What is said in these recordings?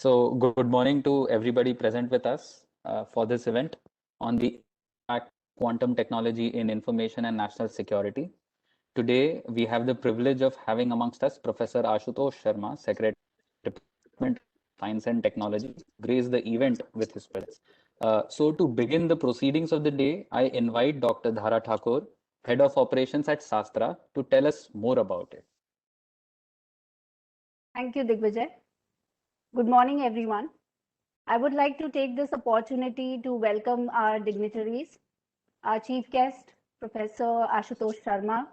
Good morning to everybody present with us for this event on the impact quantum technology in information and national security. Today, we have the privilege of having amongst us Professor Ashutosh Sharma, Secretary of Department of Science and Technology, grace the event with his presence. So to begin the proceedings of the day, I invite Dr. Dhara Thakur, Head of Operations at Sastra, to tell us more about it. Thank you, Digvijay. Good morning, everyone. I would like to take this opportunity to welcome our dignitaries, our chief guest, Professor Ashutosh Sharma,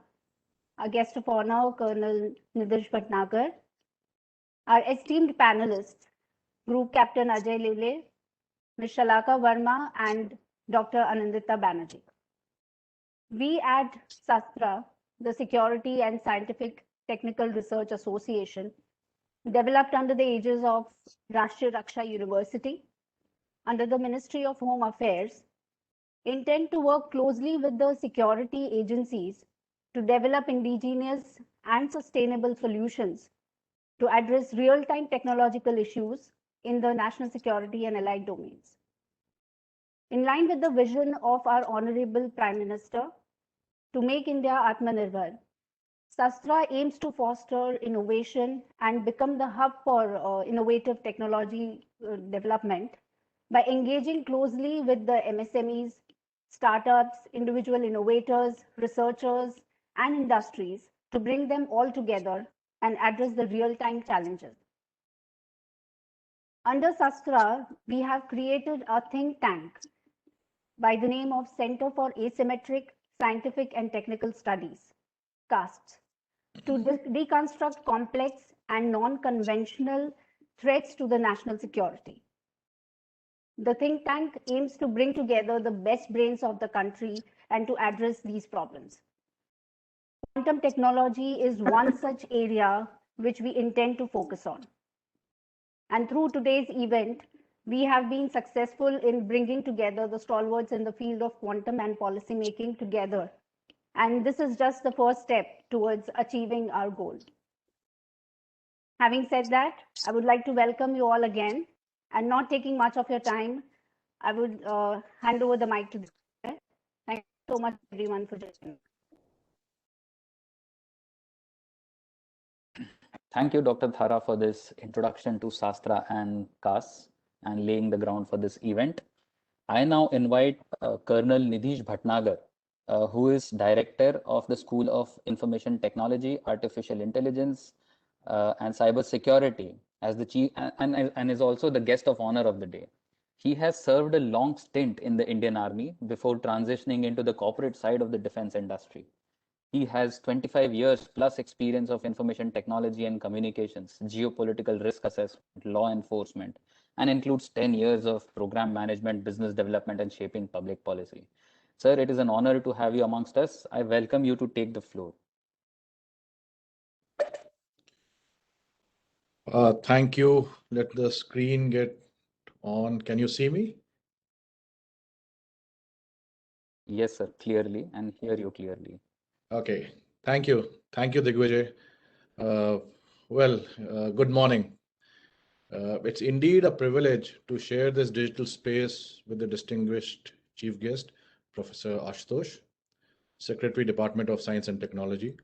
our guest of honor, Colonel Nidhish Bhatnagar, our esteemed panelists, Group Captain Ajey Lele, Ms. Shalaka Verma, and Dr. Anindita Banerjee. We at Sastra, the Security and Scientific Technical Research Association, developed under the aegis of Rashtriya Raksha University, under the Ministry of Home Affairs, intend to work closely with the security agencies to develop indigenous and sustainable solutions to address real-time technological issues in the national security and allied domains. In line with the vision of our Honorable Prime Minister to make India Atmanirbhar, Sastra aims to foster innovation and become the hub for innovative technology development by engaging closely with the MSMEs, startups, individual innovators, researchers, and industries to bring them all together and address the real-time challenges. Under Sastra, we have created a think tank by the name of Center for Asymmetric Scientific and Technical Studies, CAST, to deconstruct complex and non-conventional threats to the national security. The think tank aims to bring together the best brains of the country and to address these problems. Quantum technology is one such area which we intend to focus on. And through today's event, we have been successful in bringing together the stalwarts in the field of quantum and policy making together. And this is just the first step towards achieving our goal. Having said that, I would like to welcome you all again, and not taking much of your time, I would hand over the mic to the. Thank you so much, everyone, for joining. Thank you, Dr. Dhara, for this introduction to Sastra and CAS and laying the ground for this event. I now invite Colonel Nidhish Bhatnagar, who is Director of the School of Information Technology, Artificial Intelligence, and Cyber Security as the chief and is also the guest of honor of the day. He has served a long stint in the Indian Army before transitioning into the corporate side of the defense industry. He has 25 years plus experience of information technology and communications, geopolitical risk assessment, law enforcement, and includes 10 years of program management, business development, and shaping public policy. Sir, it is an honor to have you amongst us. I welcome you to take the floor. Thank you. Let the screen get on. Can you see me? Yes, sir, clearly, and hear you clearly. Okay. Thank you. Thank you, Digvijay. Good morning. It's indeed a privilege to share this digital space with the distinguished chief guest, Professor Ashutosh, Secretary, Department of Science and Technology,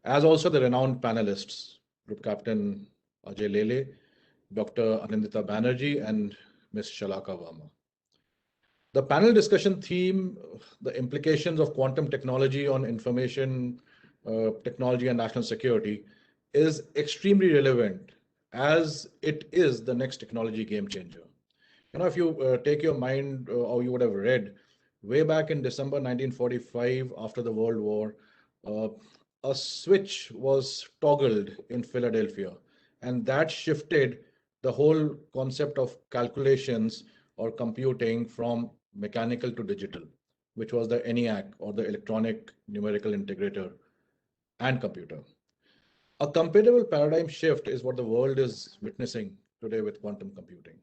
as also the renowned panelists, Group Captain Ajey Lele, Dr. Anindita Banerjee, and Ms. Shalaka Verma. The panel discussion theme, the implications of quantum technology on information technology and national security, is extremely relevant as it is the next technology game changer. You know, if you take your mind, or you would have read, way back in December 1945, after the World War, a switch was toggled in Philadelphia, and that shifted the whole concept of calculations or computing from mechanical to digital, which was the ENIAC, or the Electronic Numerical Integrator and Computer. A comparable paradigm shift is what the world is witnessing today with quantum computing.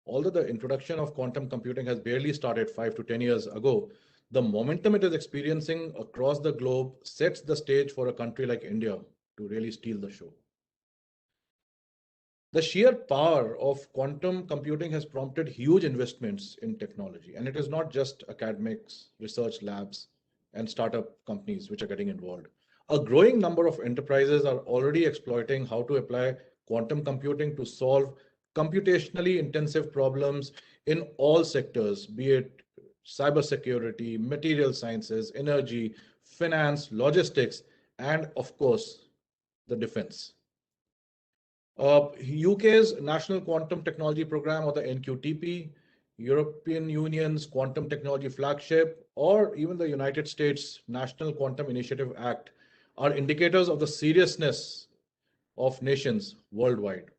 Although the introduction of quantum computing has barely started 5 to 10 years ago, the momentum it is experiencing across the globe sets the stage for a country like India to really steal the show. The sheer power of quantum computing has prompted huge investments in technology. And it is not just academics, research labs, and startup companies which are getting involved. A growing number of enterprises are already exploiting how to apply quantum computing to solve computationally intensive problems in all sectors, be it cybersecurity, material sciences, energy, finance, logistics, and of course, the defense. UK's National Quantum Technology Program, or the NQTP, European Union's Quantum Technology Flagship, or even the United States National Quantum Initiative Act are indicators of the seriousness of nations worldwide.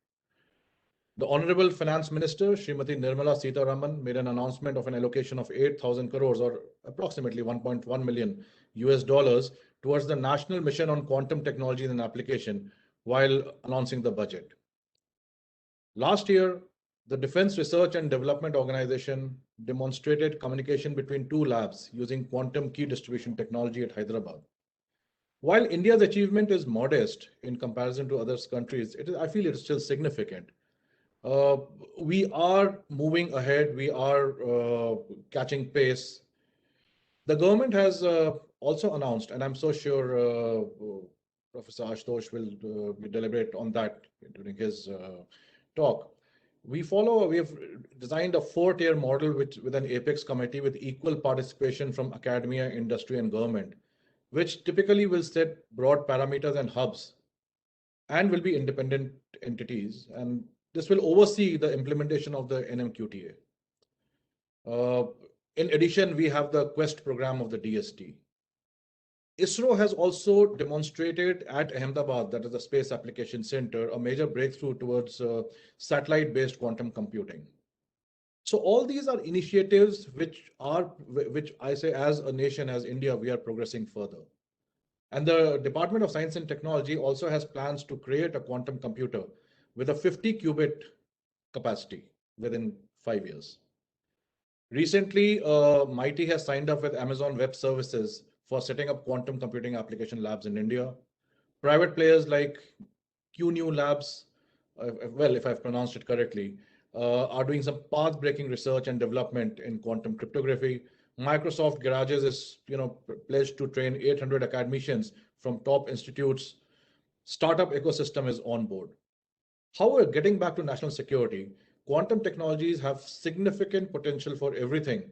The Honorable Finance Minister, Srimati Nirmala Sitharaman, made an announcement of an allocation of 8,000 crores, or approximately 1.1 million US dollars, towards the National Mission on Quantum Technologies and Application while announcing the budget. Last year, the Defense Research and Development Organization demonstrated communication between two labs using quantum key distribution technology at Hyderabad. While India's achievement is modest in comparison to other countries, I feel it is still significant. We are moving ahead. We are catching pace. The government has also announced, and I'm so sure Professor Ashutosh will deliberate on that during his talk. We have designed a 4-tier model with an apex committee with equal participation from academia, industry, and government, which typically will set broad parameters and hubs and will be independent entities. And this will oversee the implementation of the NMQTA. In addition, we have the Quest program of the DST. ISRO has also demonstrated at Ahmedabad, that is the Space Application Center, a major breakthrough towards satellite-based quantum computing. So all these are initiatives which I say, as a nation, as India, we are progressing further. And the Department of Science and Technology also has plans to create a quantum computer with a 50-qubit capacity within 5 years. Recently, MIT has signed up with Amazon Web Services for setting up quantum computing application labs in India. Private players like QNew Labs, well, if I've pronounced it correctly, are doing some path-breaking research and development in quantum cryptography. Microsoft Garages is, pledged to train 800 academicians from top institutes. Startup ecosystem is on board. However, getting back to national security, quantum technologies have significant potential for everything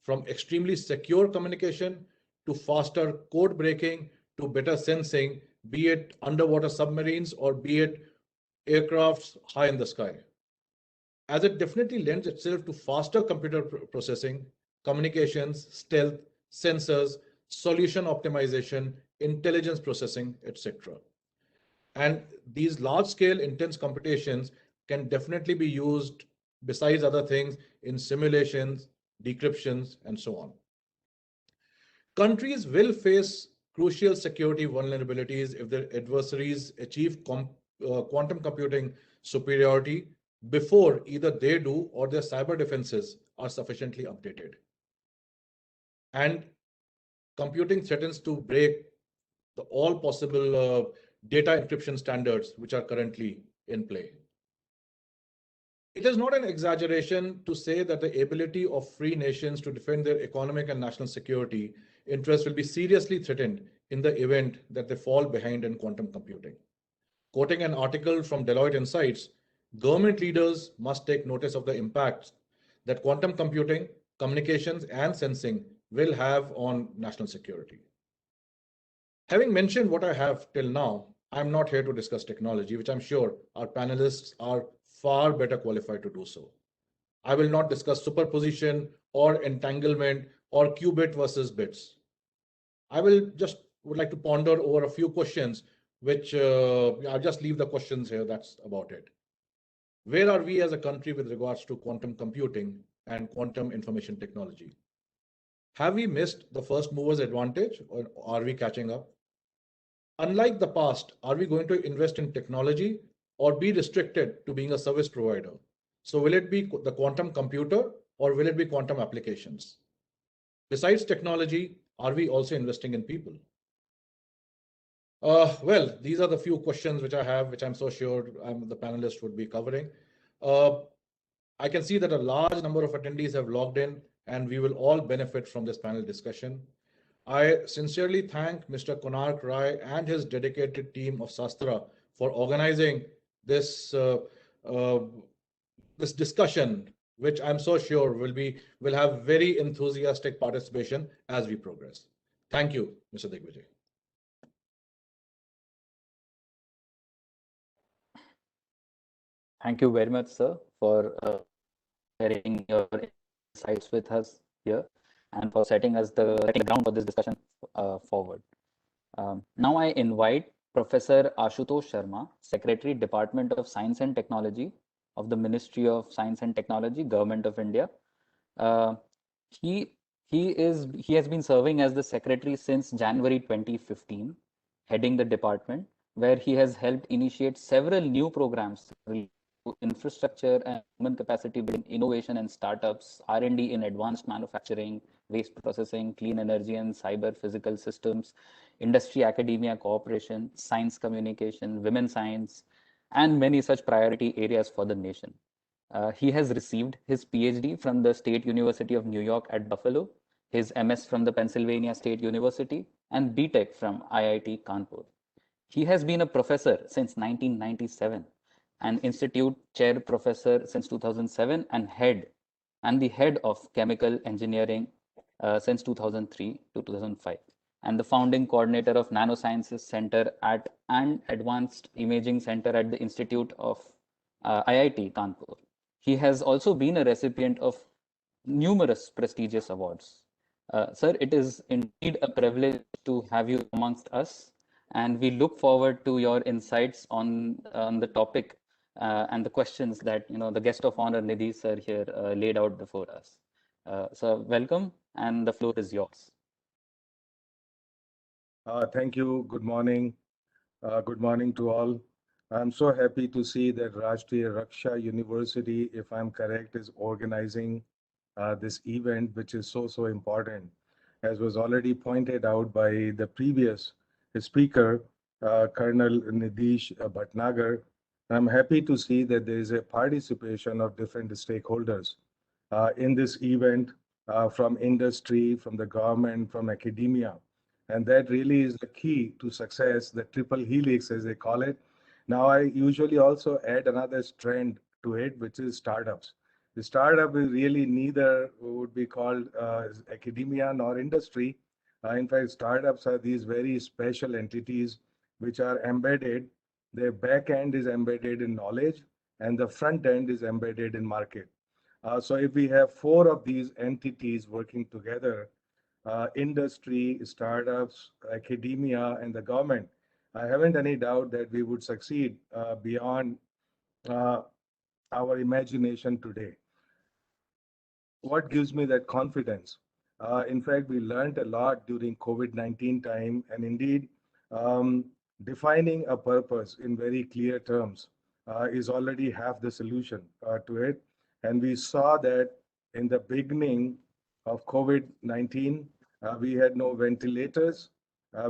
from extremely secure communication to faster code breaking to better sensing, be it underwater submarines or be it aircrafts high in the sky. As it definitely lends itself to faster computer processing, communications, stealth, sensors, solution optimization, intelligence processing, etc. And these large-scale intense computations can definitely be used, besides other things, in simulations, decryptions, and so on. Countries will face crucial security vulnerabilities if their adversaries achieve quantum computing superiority before either they do or their cyber defenses are sufficiently updated. And computing threatens to break all possible data encryption standards which are currently in play. It is not an exaggeration to say that the ability of free nations to defend their economic and national security interests will be seriously threatened in the event that they fall behind in quantum computing. Quoting an article from Deloitte Insights, government leaders must take notice of the impacts that quantum computing, communications, and sensing will have on national security. Having mentioned what I have till now, I'm not here to discuss technology, which I'm sure our panelists are far better qualified to do so. I will not discuss superposition or entanglement or qubit versus bits. I would like to ponder over a few questions, which I'll just leave the questions here. That's about it. Where are we as a country with regards to quantum computing and quantum information technology? Have we missed the first mover's advantage, or are we catching up? Unlike the past, are we going to invest in technology or be restricted to being a service provider? So will it be the quantum computer or will it be quantum applications? Besides technology, are we also investing in people? Well, these are the few questions which I have, which I'm so sure the panelists would be covering. Uh, I can see that a large number of attendees have logged in, and we will all benefit from this panel discussion. I sincerely thank Mr. Konark Rai and his dedicated team of Sastra for organizing this uh, this discussion, which I'm so sure will have very enthusiastic participation as we progress. Thank you, Mr. Digvijay. Thank you very much, sir, for sharing your insights with us here and for setting the ground for this discussion forward. Now I invite Professor Ashutosh Sharma, Secretary, Department of Science and Technology of the Ministry of Science and Technology, Government of India. Uh, he he has been serving as the secretary since January 2015, heading the department, where he has helped initiate several new programs related to infrastructure and human capacity building, innovation and startups, R&D in advanced manufacturing, waste processing, clean energy and cyber physical systems, industry academia cooperation, science communication, women science, and many such priority areas for the nation. He has received his PhD from the State University of New York at Buffalo, his MS from the Pennsylvania State University, and BTech from IIT Kanpur. He has been a professor since 1997, an institute chair professor since 2007, and the head of chemical engineering since 2003 to 2005, and the founding coordinator of Nanosciences Center and Advanced Imaging Center at the Institute of IIT Kanpur. He has also been a recipient of numerous prestigious awards. Sir, it is indeed a privilege to have you amongst us, and we look forward to your insights on the topic and the questions that the guest of honor Nidhi sir here laid out before us. So welcome, and the floor is yours. Thank you. Good morning. Good morning to all. I'm so happy to see that Rashtriya Raksha University, if I'm correct, is organizing this event, which is so important. As was already pointed out by the previous speaker, Colonel Nidish Bhatnagar, I'm happy to see that there is a participation of different stakeholders in this event from industry, from the government, from academia. And that really is the key to success, the triple helix, as they call it. Now, I usually also add another strand to it, which is startups. The startup is really neither would be called academia nor industry. In fact, startups are these very special entities which are embedded. Their back end is embedded in knowledge, and the front end is embedded in market. So if we have four of these entities working together, industry, startups, academia, and the government, I haven't any doubt that we would succeed beyond uh, our imagination today. What gives me that confidence? In fact, we learned a lot during COVID-19 time, and indeed, um, defining a purpose in very clear terms is already half the solution to it. And we saw that in the beginning of COVID-19, we had no ventilators,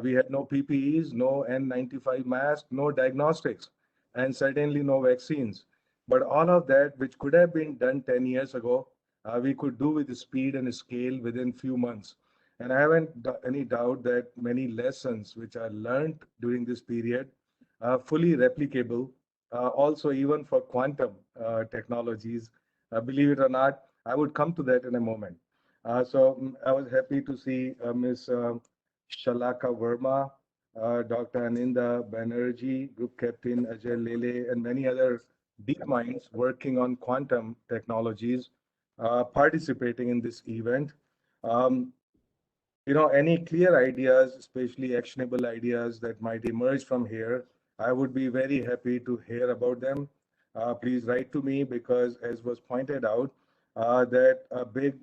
we had no PPEs, no N95 masks, no diagnostics, and certainly no vaccines. But all of that, which could have been done 10 years ago, we could do with the speed and scale within few months. And I haven't any doubt that many lessons which are learned during this period are fully replicable, also even for quantum technologies. Believe it or not, I would come to that in a moment. I was happy to see Ms. Shalaka Verma, Dr. Anindita, Banerjee, Group Captain Ajey, Lele, and many other deep minds working on quantum technologies participating in this event. Um, any clear ideas, especially actionable ideas that might emerge from here, I would be very happy to hear about them. Please write to me because, as was pointed out, that a big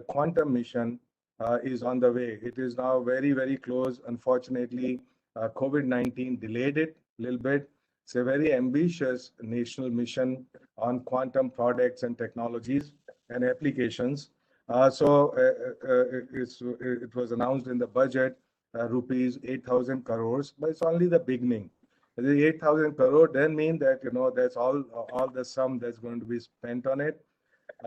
quantum mission is on the way. It is now very close. Unfortunately, COVID-19 delayed it a little bit. It's a very ambitious national mission on quantum products and technologies and applications. It was announced in the budget rupees 8,000 crores, but it's only the beginning. The 8,000 crore then mean that, that's all the sum that's going to be spent on it.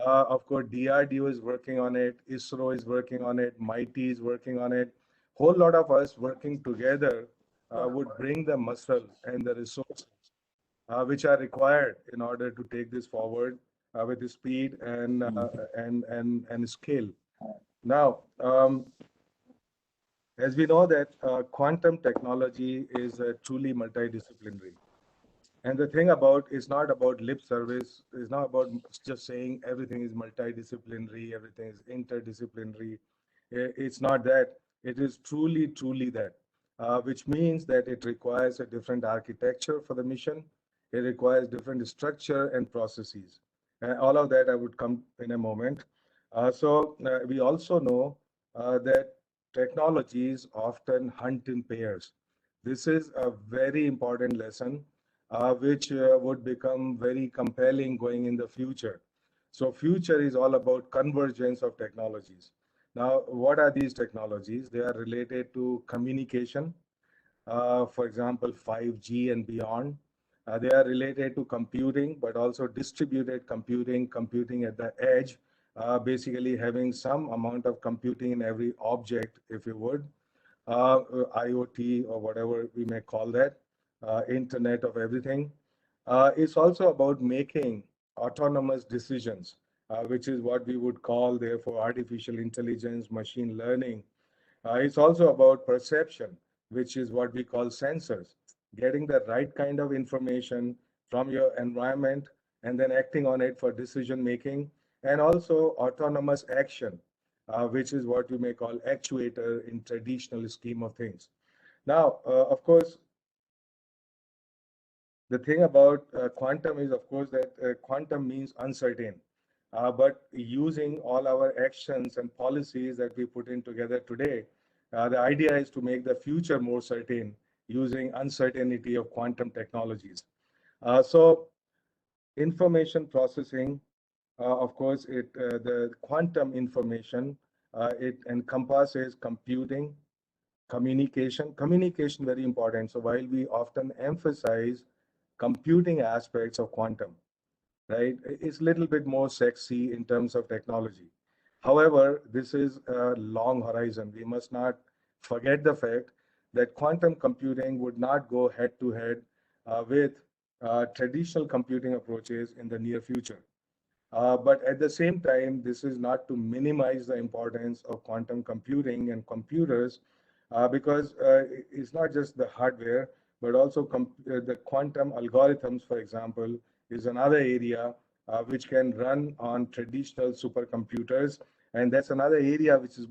Of course, DRDO is working on it, ISRO is working on it, MIT is working on it. Whole lot of us working together would bring the muscle and the resources which are required in order to take this forward with the speed and scale. Now, as we know that quantum technology is truly multidisciplinary. And the thing about it's not about lip service. It's not about just saying everything is multidisciplinary, everything is interdisciplinary. It's not that. It is truly, truly that, which means that it requires a different architecture for the mission. It requires different structure and processes. And all of that I would come in a moment. We also know that technologies often hunt in pairs. This is a very important lesson which would become very compelling going in the future. So future is all about convergence of technologies. Now, what are these technologies? They are related to communication, for example, 5G and beyond. They are related to computing, but also distributed computing, computing at the edge, basically having some amount of computing in every object, if you would, IoT or whatever we may call that, Internet of Everything. It's also about making autonomous decisions, which is what we would call, therefore, artificial intelligence, machine learning. It's also about perception, which is what we call sensors, getting the right kind of information from your environment and then acting on it for decision making, and also autonomous action, which is what you may call actuator in traditional scheme of things. Now, of course, the thing about quantum is, of course, that quantum means uncertain. But using all our actions and policies that we put in together today, the idea is to make the future more certain using uncertainty of quantum technologies. So information processing, of course, the quantum information, it encompasses computing, communication very important. So while we often emphasize computing aspects of quantum, right, it's a little bit more sexy in terms of technology. However, this is a long horizon. We must not forget the fact that quantum computing would not go head to head with traditional computing approaches in the near future. But at the same time, this is not to minimize the importance of quantum computing and computers, because it's not just the hardware, but also the quantum algorithms, for example, is another area which can run on traditional supercomputers, and that's another area which is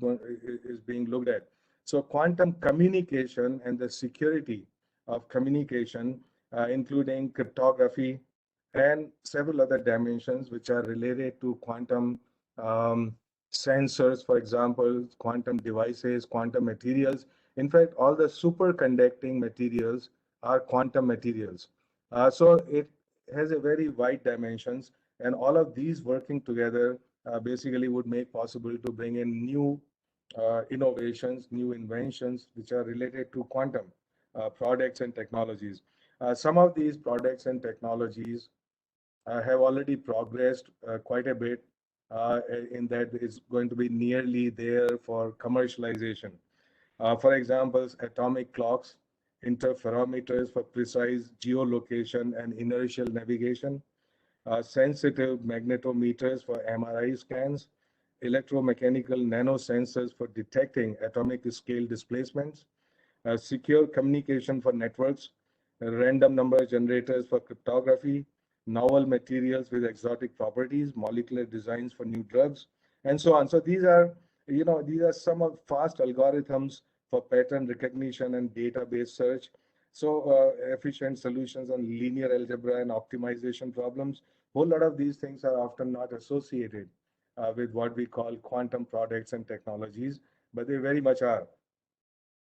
being looked at. So quantum communication and the security of communication, including cryptography, and several other dimensions which are related to quantum sensors, for example, quantum devices, quantum materials. In fact, all the superconducting materials are quantum materials. So it has a very wide dimensions, and all of these working together basically would make possible to bring in new innovations, new inventions which are related to quantum products and technologies. Some of these products and technologies have already progressed quite a bit in that it's going to be nearly there for commercialization. For example, atomic clocks, interferometers for precise geolocation and inertial navigation, sensitive magnetometers for MRI scans, electromechanical nanosensors for detecting atomic scale displacements, secure communication for networks, random number generators for cryptography, novel materials with exotic properties, molecular designs for new drugs, and so on. So these are, these are some of fast algorithms for pattern recognition and database search. So efficient solutions on linear algebra and optimization problems. Whole lot of these things are often not associated with what we call quantum products and technologies, but they very much are.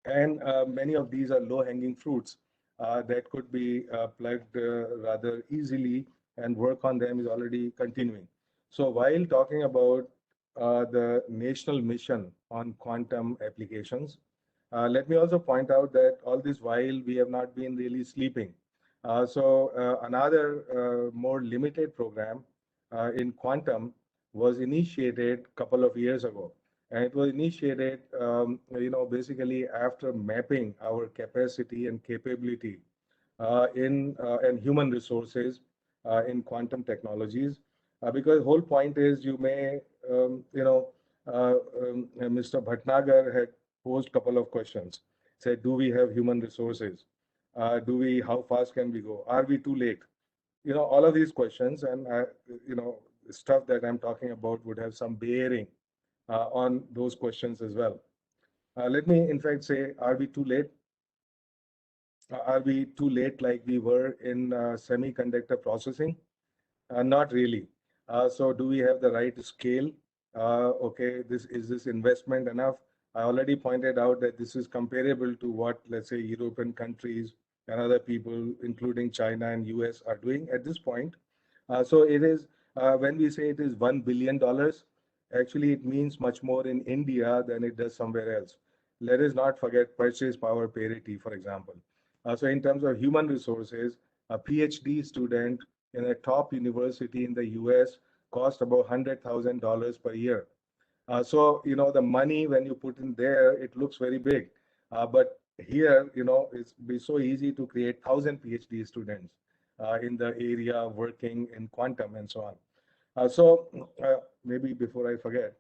And many of these are low-hanging fruits that could be plugged rather easily, and work on them is already continuing. So while talking about the national mission on quantum applications, Let me also point out that all this while we have not been really sleeping. Another more limited program in quantum was initiated a couple of years ago. And it was initiated, basically after mapping our capacity and capability in and human resources in quantum technologies. Because whole point is you may, Mr. Bhatnagar had posed a couple of questions. Said, do we have human resources? How fast can we go? Are we too late? All of these questions and, stuff that I'm talking about would have some bearing on those questions as well. Let me, in fact, say, are we too late? Are we too late like we were in semiconductor processing? Not really. So do we have the right scale? Okay, is this investment enough? I already pointed out that this is comparable to what, let's say, European countries and other people, including China and US, are doing at this point. So it is, when we say it is $1 billion, actually it means much more in India than it does somewhere else. Let us not forget purchase power parity, for example. So in terms of human resources, a PhD student in a top university in the US cost about $100,000 per year. So, the money when you put in there, it looks very big. But here, it's be so easy to create 1,000 PhD students in the area working in quantum and so on. Maybe before I forget,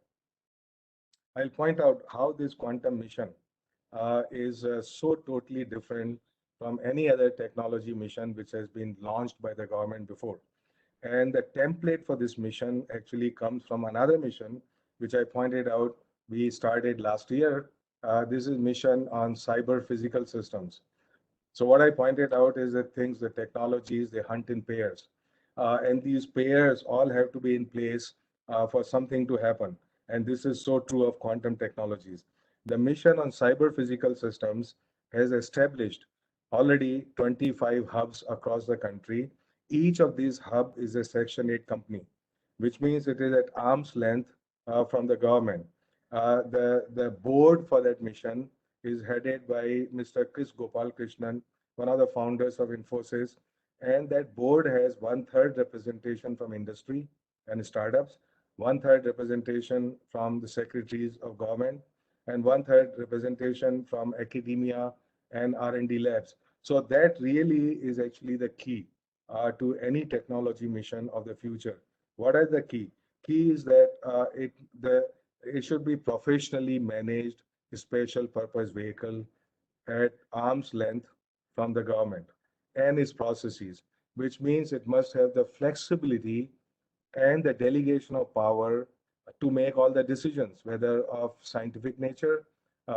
I'll point out how this quantum mission is so totally different from any other technology mission which has been launched by the government before. And the template for this mission actually comes from another mission, which I pointed out we started last year. This is mission on cyber physical systems. So what I pointed out is that the technologies, they hunt in pairs. And these pairs all have to be in place for something to happen. And this is so true of quantum technologies. The mission on cyber physical systems has established already 25 hubs across the country. Each of these hubs is a Section 8 company, which means it is at arm's length from the government. The board for that mission is headed by Mr. Chris Gopal Krishnan, one of the founders of Infosys. And that board has 1/3 representation from industry and startups, 1/3 representation from the secretaries of government, and 1/3 representation from academia and R&D labs. So that really is actually the key to any technology mission of the future. What are the key? Key is that it should be professionally managed special purpose vehicle at arm's length from the government and its processes, which means it must have the flexibility and the delegation of power to make all the decisions, whether of scientific nature,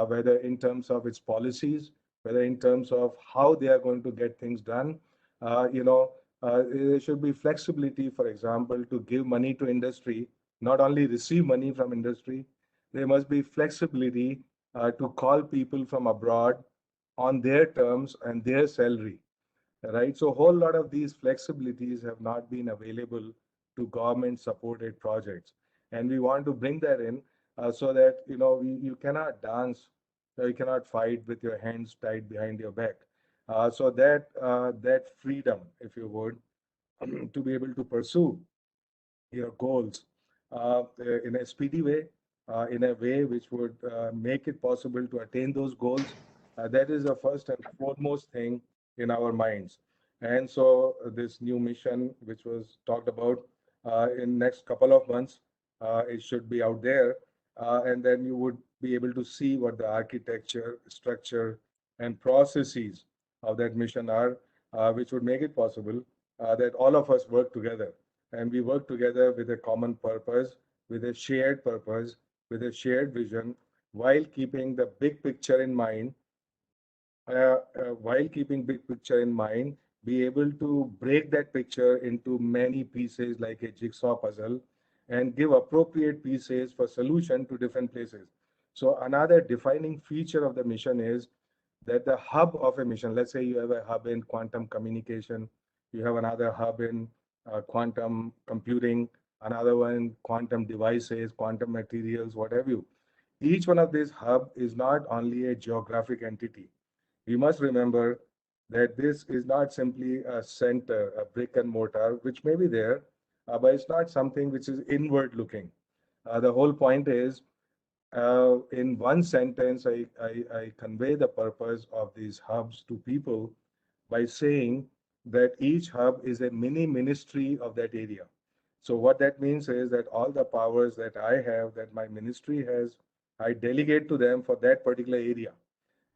whether in terms of its policies, whether in terms of how they are going to get things done. There should be flexibility, for example, to give money to industry, not only receive money from industry. There must be flexibility to call people from abroad on their terms and their salary, right? So a whole lot of these flexibilities have not been available to government supported projects. And we want to bring that in so that, you cannot dance, you cannot fight with your hands tied behind your back. So that freedom, if you would, to be able to pursue your goals in a speedy way, in a way which would make it possible to attain those goals. That is the first and foremost thing in our minds. And so this new mission, which was talked about in next couple of months, it should be out there. And then you would be able to see what the architecture, structure, and processes of that mission are, which would make it possible that all of us work together. And we work together with a common purpose, with a shared purpose, with a shared vision, while keeping the big picture in mind, be able to break that picture into many pieces like a jigsaw puzzle and give appropriate pieces for solution to different places. So another defining feature of the mission is that the hub of a mission, let's say you have a hub in quantum communication, you have another hub in quantum computing, another one quantum devices, quantum materials, what have you. Each one of these hubs is not only a geographic entity. We must remember that this is not simply a center, a brick and mortar, which may be there, but it's not something which is inward looking. The whole point is, in one sentence, I convey the purpose of these hubs to people by saying that each hub is a mini ministry of that area. So what that means is that all the powers that I have, that my ministry has, I delegate to them for that particular area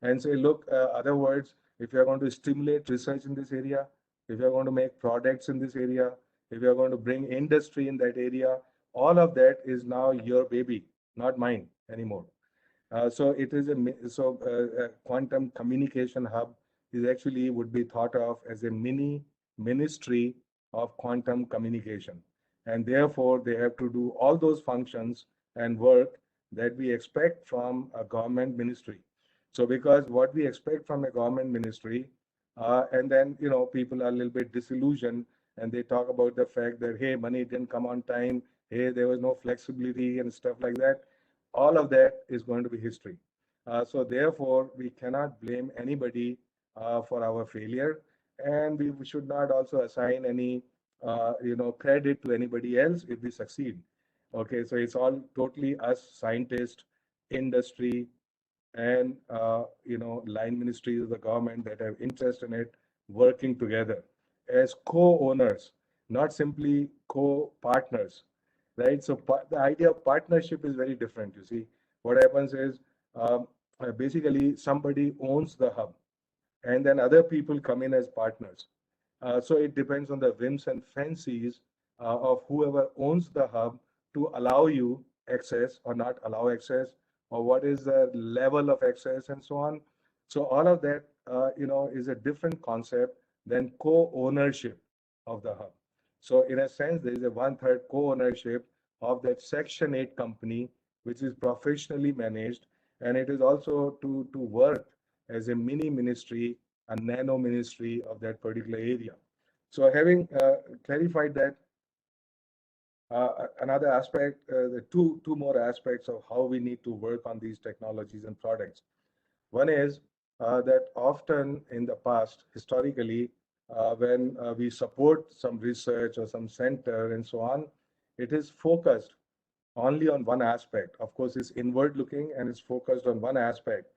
and say, look, other words, if you're going to stimulate research in this area, if you're going to make products in this area, if you're going to bring industry in that area, all of that is now your baby, not mine anymore. So it is a quantum communication hub is actually would be thought of as a mini ministry of quantum communication. And therefore, they have to do all those functions and work that we expect from a government ministry. So because what we expect from a government ministry, and then, people are a little bit disillusioned and they talk about the fact that, hey, money didn't come on time, hey, there was no flexibility and stuff like that. All of that is going to be history. So therefore, we cannot blame anybody for our failure, and we should not also assign any, credit to anybody else if we succeed. Okay, so it's all totally us scientists, industry, and line ministries of the government that have interest in it working together as co-owners, not simply co-partners, right? So the idea of partnership is very different. You see, what happens is, basically somebody owns the hub and then other people come in as partners. So it depends on the whims and fancies of whoever owns the hub to allow you access or not allow access, or what is the level of access and so on. So all of that, is a different concept than co-ownership of the hub. So in a sense, there is a 1/3 co-ownership of that Section 8 company, which is professionally managed, and it is also to work as a mini ministry, a nano ministry of that particular area. So having clarified that, another aspect, the two more aspects of how we need to work on these technologies and products. One is that often in the past, historically, when we support some research or some center and so on, it is focused only on one aspect. Of course, it's inward looking and it's focused on one aspect,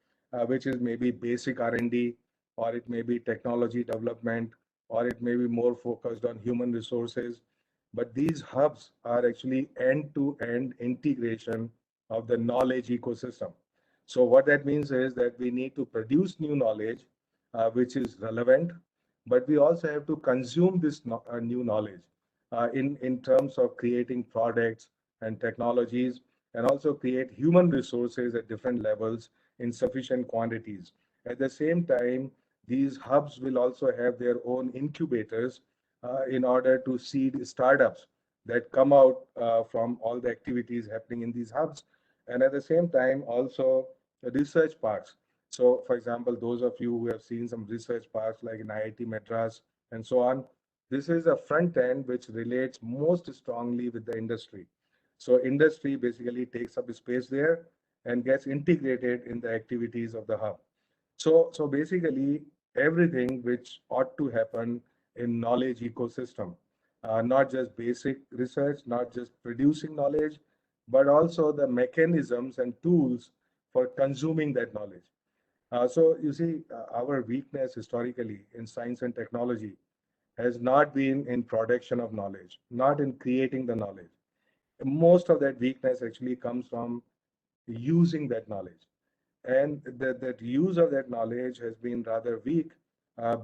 which is maybe basic R&D, or it may be technology development, or it may be more focused on human resources. But these hubs are actually end-to-end integration of the knowledge ecosystem. So what that means is that we need to produce new knowledge, which is relevant, but we also have to consume this new knowledge in terms of creating products and technologies, and also create human resources at different levels in sufficient quantities. At the same time, these hubs will also have their own incubators in order to seed startups that come out from all the activities happening in these hubs. And at the same time, also research parks. So, for example, those of you who have seen some research parks like in IIT Madras and so on, this is a front end which relates most strongly with the industry. So industry basically takes up space there and gets integrated in the activities of the hub. So basically everything which ought to happen in knowledge ecosystem, not just basic research, not just producing knowledge, but also the mechanisms and tools for consuming that knowledge. So you see, our weakness historically in science and technology has not been in production of knowledge, not in creating the knowledge. Most of that weakness actually comes from using that knowledge. And that use of that knowledge has been rather weak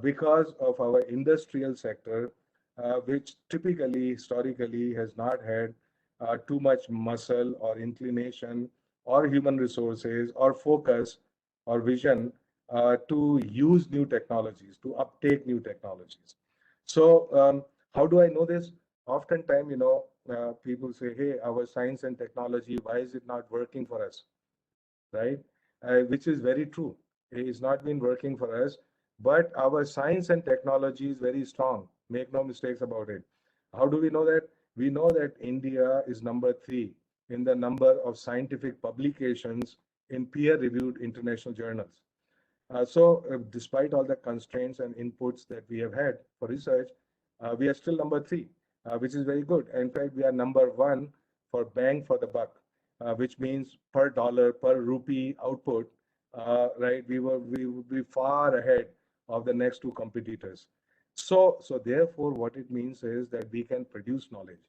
because of our industrial sector, which typically, historically, has not had too much muscle or inclination or human resources or focus or vision to use new technologies, to uptake new technologies. So how do I know this? Oftentimes, people say, hey, our science and technology, why is it not working for us? Right? Which is very true. It's not been working for us, but our science and technology is very strong. Make no mistakes about it. How do we know that? We know that India is number 3 in the number of scientific publications in peer-reviewed international journals. Despite all the constraints and inputs that we have had for research, we are still number 3, which is very good. In fact, we are number 1 for bang for the buck, which means per dollar, per rupee output, right? We would be far ahead of the next 2 competitors. So therefore, what it means is that we can produce knowledge.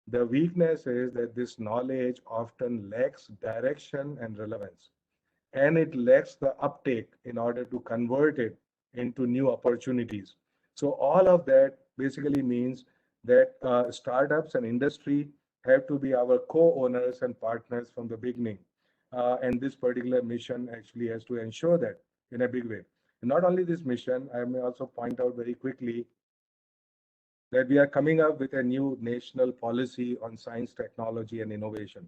The weakness is that this knowledge often lacks direction and relevance, and it lacks the uptake in order to convert it into new opportunities. So all of that basically means that startups and industry have to be our co-owners and partners from the beginning. And this particular mission actually has to ensure that in a big way. And not only this mission, I may also point out very quickly that we are coming up with a new national policy on science, technology, and innovation,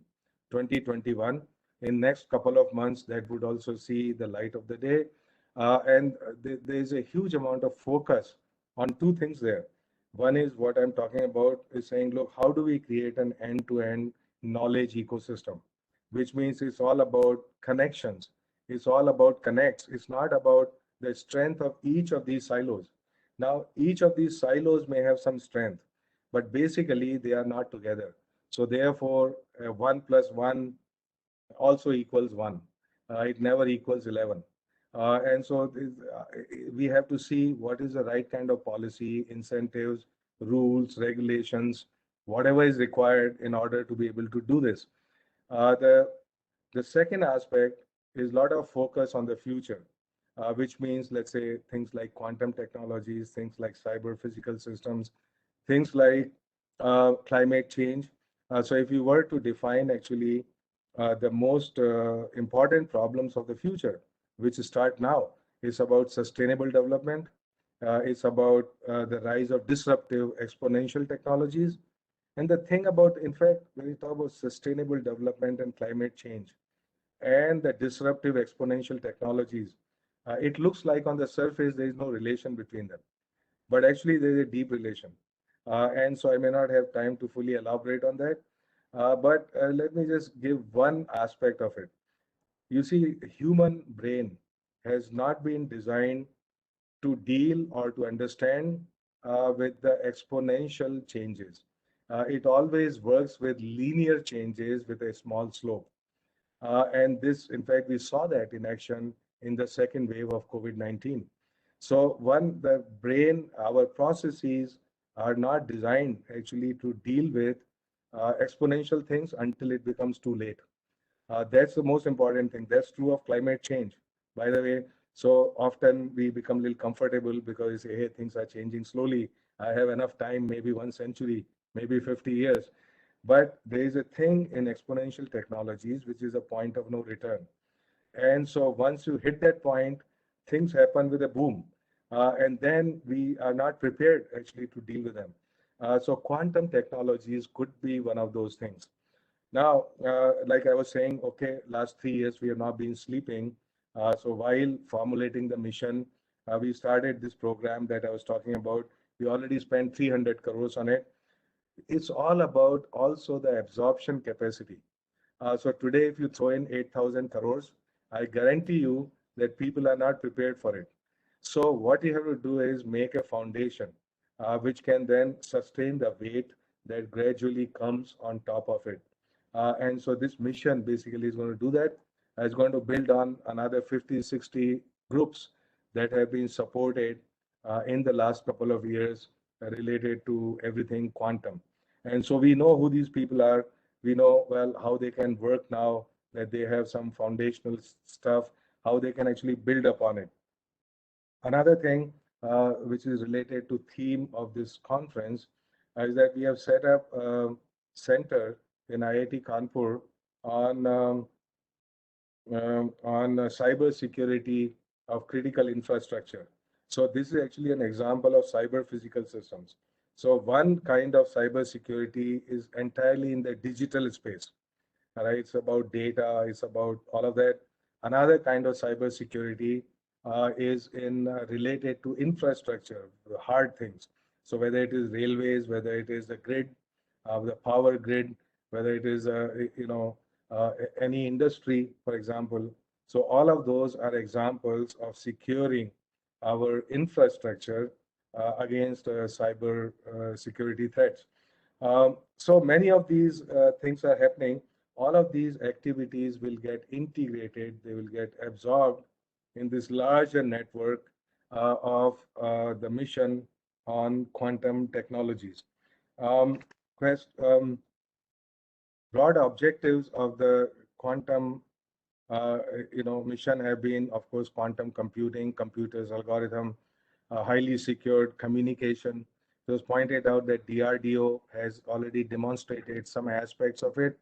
2021. In next couple of months, that would also see the light of the day. There is a huge amount of focus on 2 things there. One is what I'm talking about is saying, look, how do we create an end-to-end knowledge ecosystem? Which means it's all about connections. It's all about connects. It's not about the strength of each of these silos. Now, each of these silos may have some strength, but basically they are not together. So therefore, 1 plus 1 also equals 1. It never equals 11. We have to see what is the right kind of policy, incentives, rules, regulations, whatever is required in order to be able to do this. The second aspect is a lot of focus on the future, which means, let's say, things like quantum technologies, things like cyber physical systems, things like climate change. So if you were to define actually the most important problems of the future, which start now, is about sustainable development. It's about the rise of disruptive exponential technologies. And the thing about, in fact, when you talk about sustainable development and climate change and the disruptive exponential technologies, it looks like on the surface there is no relation between them. But actually, there is a deep relation. And so I may not have time to fully elaborate on that. But let me just give one aspect of it. You see, human brain has not been designed to deal or to understand with the exponential changes. It always works with linear changes with a small slope. And this, in fact, we saw that in action in the second wave of COVID-19. So one, the brain, our processes are not designed actually to deal with exponential things until it becomes too late. That's the most important thing. That's true of climate change, by the way. So often we become a little comfortable because we say, hey, things are changing slowly. I have enough time, maybe 1 century, maybe 50 years. But there is a thing in exponential technologies, which is a point of no return. And so once you hit that point, things happen with a boom. And then we are not prepared actually to deal with them. So quantum technologies could be one of those things. Now, like I was saying, okay, last 3 years we have not been sleeping. So while formulating the mission, we started this program that I was talking about. We already spent 300 crores on it. It's all about also the absorption capacity. So today, if you throw in 8,000 crores, I guarantee you that people are not prepared for it. So what you have to do is make a foundation which can then sustain the weight that gradually comes on top of it. And so this mission basically is going to do that. It's going to build on another 50, 60 groups that have been supported in the last couple of years related to everything quantum. And so we know who these people are. We know well how they can work now that they have some foundational stuff, how they can actually build upon it. Another thing which is related to theme of this conference is that we have set up a center in IIT Kanpur on cyber security of critical infrastructure. So this is actually an example of cyber physical systems. So one kind of cyber security is entirely in the digital space. Right? It's about data, it's about all of that. Another kind of cyber security is in related to infrastructure, the hard things. So whether it is railways, whether it is the grid, the power grid, whether it is, any industry, for example. So all of those are examples of securing our infrastructure against cyber security threats. So many of these things are happening. All of these activities will get integrated, they will get absorbed in this larger network of the mission on quantum technologies. Um, um, Broad objectives of the quantum uh, mission have been, of course, quantum computing, computers, algorithm, highly secured communication. It was pointed out that DRDO has already demonstrated some aspects of it.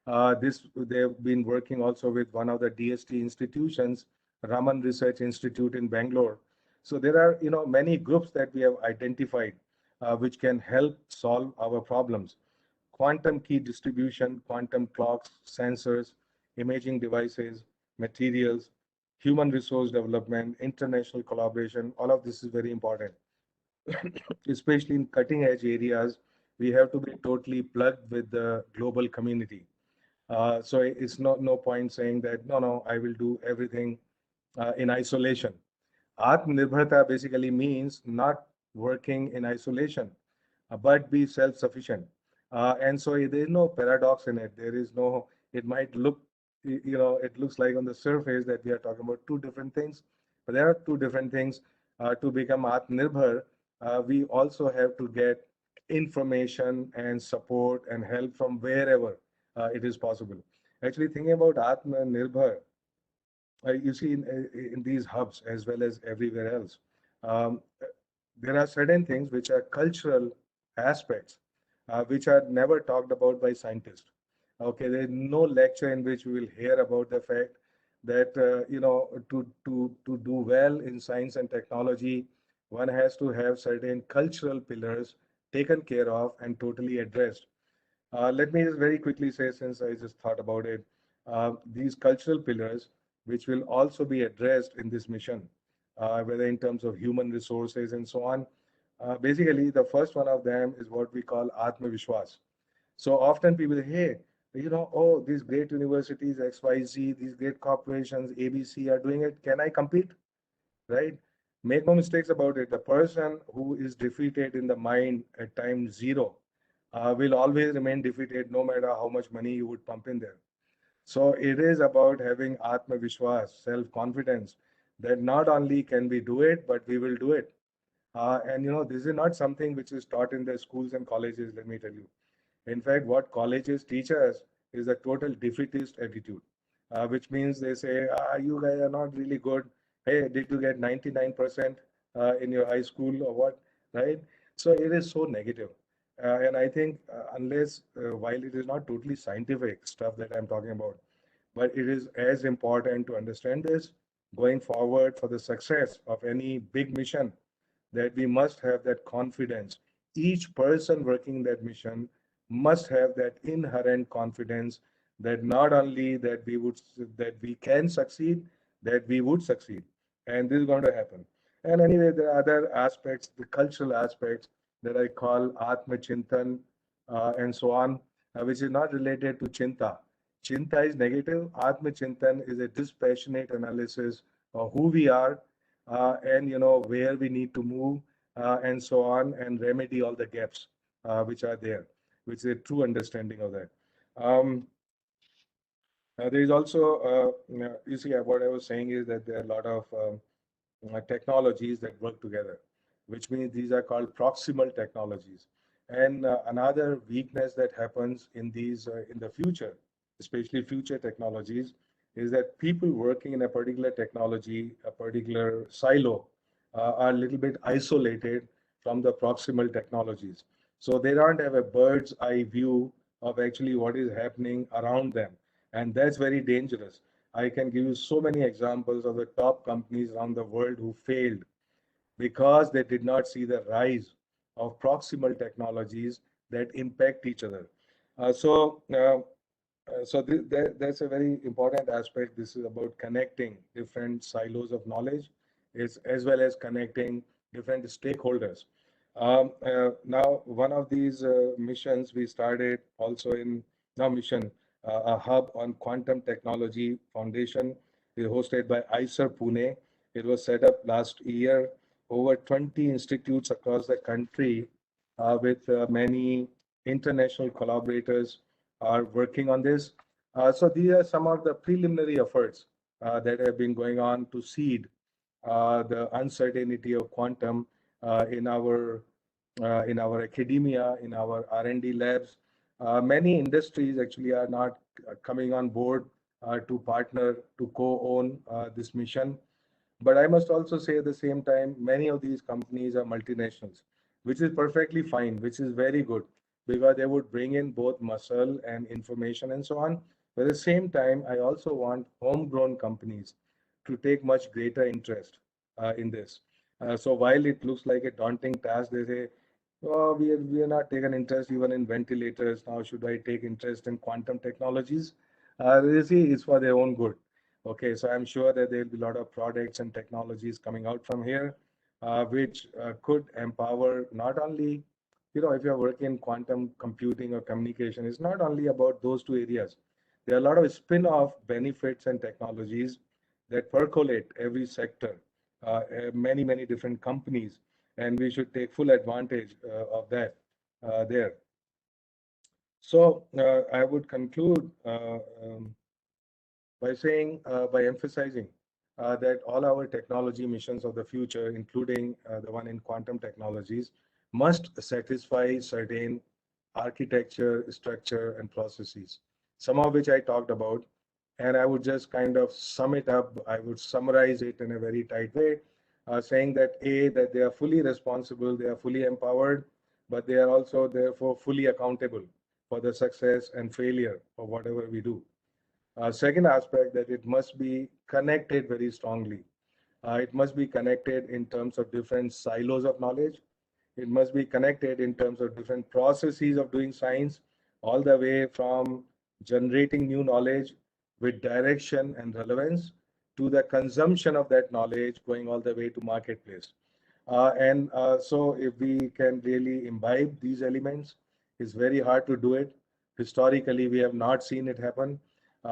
They've been working also with one of the DST institutions, Raman Research Institute in Bangalore. So there are, many groups that we have identified which can help solve our problems. Quantum key distribution, quantum clocks, sensors, imaging devices, materials, human resource development, international collaboration, all of this is very important. Especially in cutting edge areas, we have to be totally plugged with the global community. So it's no point saying that, no, I will do everything in isolation. Atmanirbharta basically means not working in isolation, but be self-sufficient. And so there is no paradox in it. There is no, it might look, it looks like on the surface that we are talking about two different things, but there are two different things. To become Atmanirbhar, we also have to get information and support and help from wherever it is possible. Actually, thinking about Atmanirbhar, you see in these hubs as well as everywhere else, um, there are certain things which are cultural aspects which are never talked about by scientists. Okay, there is no lecture in which we will hear about the fact that to do well in science and technology, one has to have certain cultural pillars taken care of and totally addressed. Let me just very quickly say, since I just thought about it, these cultural pillars, which will also be addressed in this mission, whether in terms of human resources and so on. Basically, the first one of them is what we call Atma Vishwas. So often people say, hey, oh, these great universities, XYZ, these great corporations, ABC are doing it. Can I compete? Right? Make no mistakes about it. The person who is defeated in the mind at time zero will always remain defeated no matter how much money you would pump in there. So it is about having Atma Vishwas, self-confidence, that not only can we do it, but we will do it. And this is not something which is taught in the schools and colleges, let me tell you. In fact, what colleges teach us is a total defeatist attitude, which means they say, you guys are not really good. Hey, did you get 99% in your high school or what? Right? So it is so negative. And I think unless, while it is not totally scientific stuff that I'm talking about, but it is as important to understand this going forward for the success of any big mission, that we must have that confidence. Each person working that mission must have that inherent confidence that not only that we can succeed, that we would succeed, and this is going to happen. And anyway, there are other aspects, the cultural aspects that I call Atma Chintan and so on, which is not related to Chinta. Chinta is negative. Atma Chintan is a dispassionate analysis of who we are and where we need to move and so on, and remedy all the gaps which are there, which is a true understanding of that. There is also, you see, what I was saying is that there are a lot of technologies that work together, which means these are called proximal technologies. And another weakness that happens in these in the future, especially future technologies, is that people working in a particular technology, a particular silo, are a little bit isolated from the proximal technologies. So they don't have a bird's eye view of actually what is happening around them. And that's very dangerous. I can give you so many examples of the top companies around the world who failed because they did not see the rise of proximal technologies that impact each other. That's a very important aspect. This is about connecting different silos of knowledge, as well as connecting different stakeholders. Now, one of these missions we started also in mission, a hub on quantum technology foundation, is hosted by ISER Pune. It was set up last year. Over 20 institutes across the country with many international collaborators are working on this. So these are some of the preliminary efforts that have been going on to seed the uncertainty of quantum in our academia, in our R&D labs. Many industries actually are not coming on board to partner, to co-own this mission. But I must also say at the same time, many of these companies are multinationals, which is perfectly fine, which is very good, because they would bring in both muscle and information and so on. But at the same time, I also want homegrown companies to take much greater interest in this. So while it looks like a daunting task, they say, oh, we are not taking interest even in ventilators. Now, should I take interest in quantum technologies? You see, it's for their own good. Okay, so I'm sure that there'll be a lot of products and technologies coming out from here, which could empower not only, if you're working in quantum computing or communication, it's not only about those two areas. There are a lot of spin-off benefits and technologies that percolate every sector, many different companies, and we should take full advantage of that there. So I would conclude by saying, by emphasizing that all our technology missions of the future, including the one in quantum technologies, must satisfy certain architecture, structure, and processes, some of which I talked about. And I would just kind of sum it up. I would summarize it in a very tight way, saying that that they are fully responsible, they are fully empowered, but they are also therefore fully accountable for the success and failure of whatever we do. Second aspect, that it must be connected very strongly. It must be connected in terms of different silos of knowledge. It must be connected in terms of different processes of doing science, all the way from generating new knowledge with direction and relevance to the consumption of that knowledge going all the way to marketplace. So if we can really imbibe these elements, it's very hard to do it. Historically, we have not seen it happen.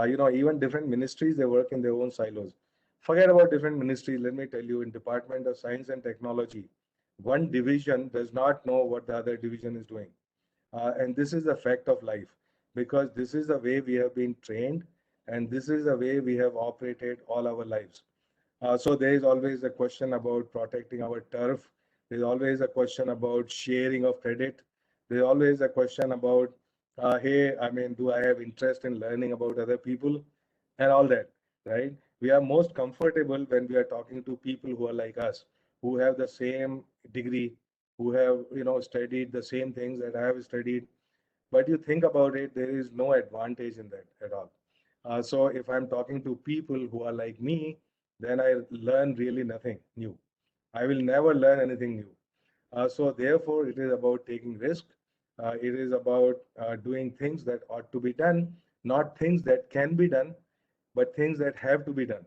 Even different ministries, they work in their own silos. Forget about different ministries. Let me tell you, in Department of Science and Technology, one division does not know what the other division is doing. And this is the fact of life, because this is the way we have been trained, and this is the way we have operated all our lives. So there is always a question about protecting our turf. There's always a question about sharing of credit. There's always a question about, hey, I mean, do I have interest in learning about other people and all that, right? We are most comfortable when we are talking to people who are like us, who have the same degree, who have, studied the same things that I have studied. But you think about it, there is no advantage in that at all. So if I'm talking to people who are like me, then I learn really nothing new. I will never learn anything new. So therefore, it is about taking risk. It is about doing things that ought to be done, not things that can be done, but things that have to be done.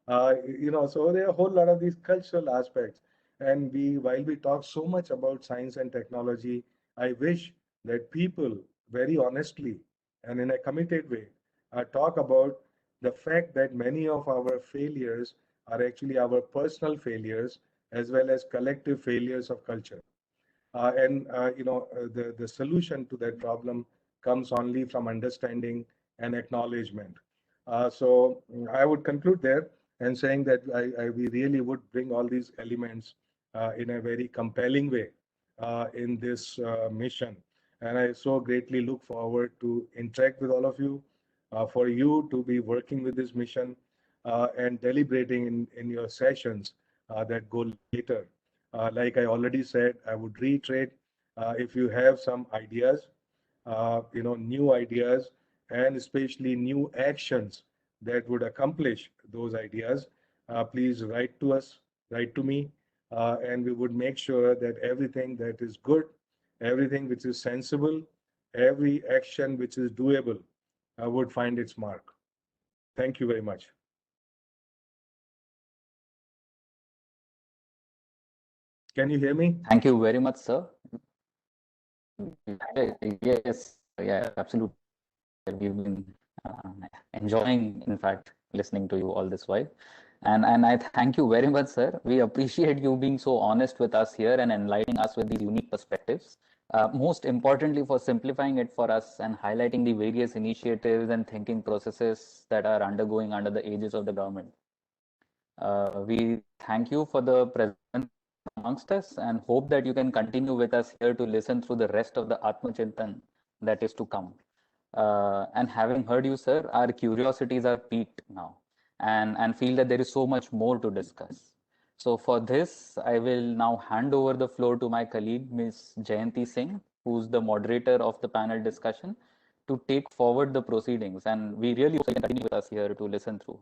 So there are a whole lot of these cultural aspects. And while we talk so much about science and technology, I wish that people very honestly and in a committed way talk about the fact that many of our failures are actually our personal failures as well as collective failures of culture. The solution to that problem comes only from understanding and acknowledgement. I would conclude there and saying that we really would bring all these elements in a very compelling way in this mission. And I so greatly look forward to interact with all of you, for you to be working with this mission and deliberating in your sessions that go later. Like I already said, I would reiterate, if you have some ideas, new ideas, and especially new actions that would accomplish those ideas, please write to us, write to me, and we would make sure that everything that is good, everything which is sensible, every action which is doable would find its mark. Thank you very much. Can you hear me? Thank you very much, sir. Yes, yeah, absolutely. We've been enjoying, in fact, listening to you all this while. And I thank you very much, sir. We appreciate you being so honest with us here and enlightening us with these unique perspectives. Most importantly, for simplifying it for us and highlighting the various initiatives and thinking processes that are undergoing under the aegis of the government. We thank you for the presence amongst us and hope that you can continue with us here to listen through the rest of the Atma Chintan that is to come. And having heard you, sir, our curiosities are piqued now and feel that there is so much more to discuss. So for this, I will now hand over the floor to my colleague, Ms. Jayanti Singh, who's the moderator of the panel discussion, to take forward the proceedings. And we really hope you can continue with us here to listen through.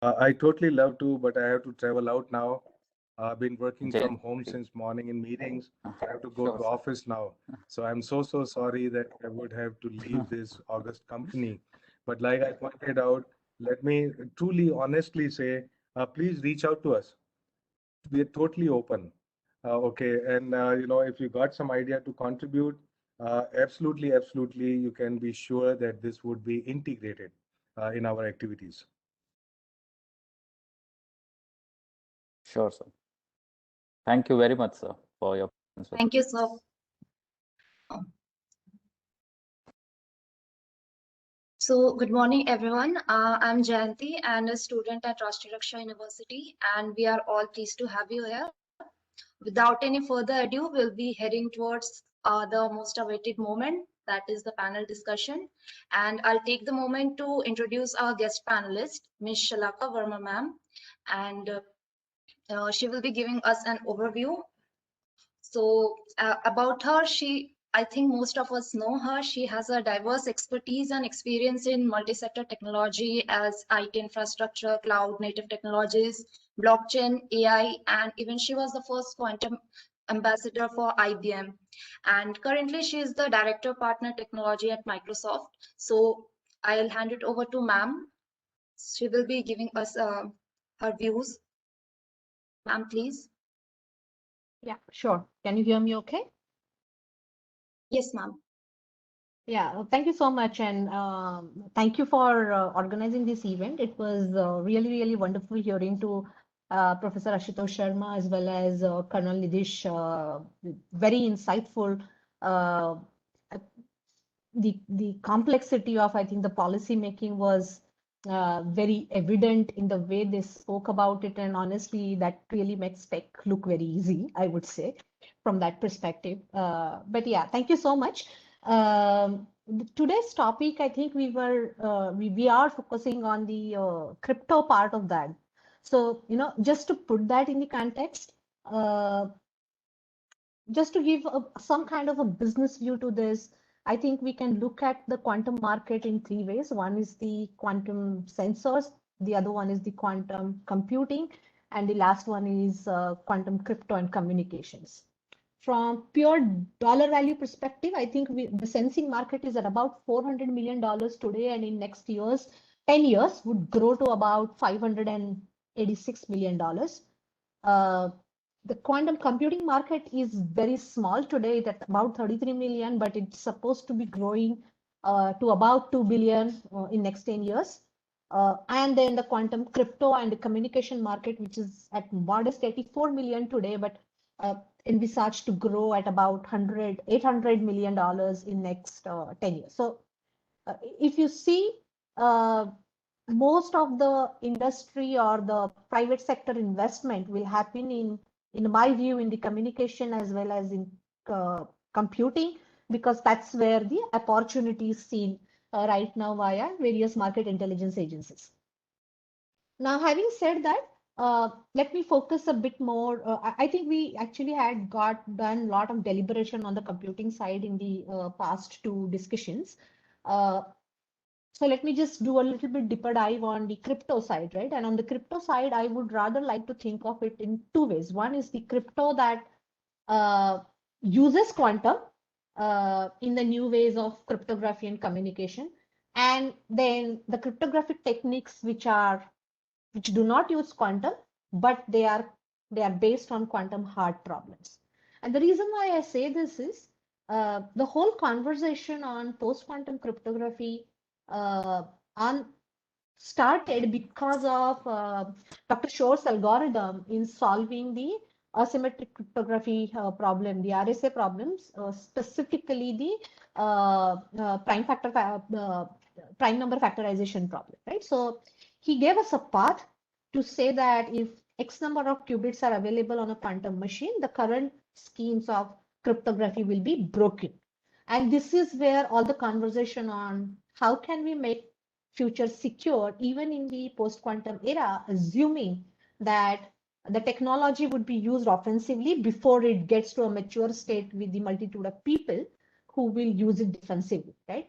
I totally love to, but I have to travel out now. I've been working Jayanti. from home since morning in meetings. I have to go Sure, to sir. office now. So I'm so sorry that I would have to leave this August company. But like I pointed out, let me truly, honestly say, please reach out to us. We are totally open. Okay, and if you got some idea to contribute, absolutely, you can be sure that this would be integrated in our activities. Sure, sir. Thank you very much, sir, for your presence. Thank you, sir. So, good morning, everyone. I'm Jayanti and a student at Rashtriya Raksha University, and we are all pleased to have you here. Without any further ado, we'll be heading towards the most awaited moment, that is the panel discussion. And I'll take the moment to introduce our guest panelist, Ms. Shalaka Verma ma'am, and she will be giving us an overview. So about her, I think most of us know her. She has a diverse expertise and experience in multi-sector technology as IT infrastructure, cloud native technologies, blockchain, AI, and even she was the first quantum ambassador for IBM. And currently she is the director partner technology at Microsoft. So I'll hand it over to ma'am. She will be giving us her views. Ma'am, please. Yeah, sure. Can you hear me okay? Yes, ma'am. Yeah, thank you so much. And thank you for organizing this event. It was really wonderful hearing to Professor Ashutosh Sharma as well as Colonel Nidhish. Very insightful. The complexity of, I think, the policy making was very evident in the way they spoke about it. And honestly, that really makes tech look very easy, I would say, from that perspective. But yeah, thank you so much. Today's topic, I think we are focusing on the crypto part of that. So, just to put that in the context, just to give some kind of a business view to this, I think we can look at the quantum market in three ways. One is the quantum sensors, the other one is the quantum computing, and the last one is quantum crypto and communications. From pure dollar value perspective, I think the sensing market is at about $400 million today, and in next 10 years, would grow to about $586 million. The quantum computing market is very small today, at about 33 million, but it's supposed to be growing to about 2 billion in next 10 years. And then the quantum crypto and the communication market, which is at modest 84 million today, but envisaged to grow at about $800 million in next 10 years. So if you see, most of the industry or the private sector investment will happen in my view, in the communication as well as in computing, because that's where the opportunity is seen right now via various market intelligence agencies. Now, having said that, let me focus a bit more. I think we actually had done a lot of deliberation on the computing side in the past two discussions. So let me just do a little bit deeper dive on the crypto side, right? And on the crypto side, I would rather like to think of it in two ways. One is the crypto that uses quantum in the new ways of cryptography and communication, and then the cryptographic techniques which do not use quantum, but they are based on quantum hard problems. And the reason why I say this is the whole conversation on post-quantum cryptography on started because of Dr. Shore's algorithm in solving the asymmetric cryptography problem, the RSA problems, specifically the prime number factorization problem, right? So he gave us a path to say that if X number of qubits are available on a quantum machine, the current schemes of cryptography will be broken. And this is where all the conversation on how can we make future secure even in the post-quantum era, assuming that the technology would be used offensively before it gets to a mature state with the multitude of people who will use it defensively, right?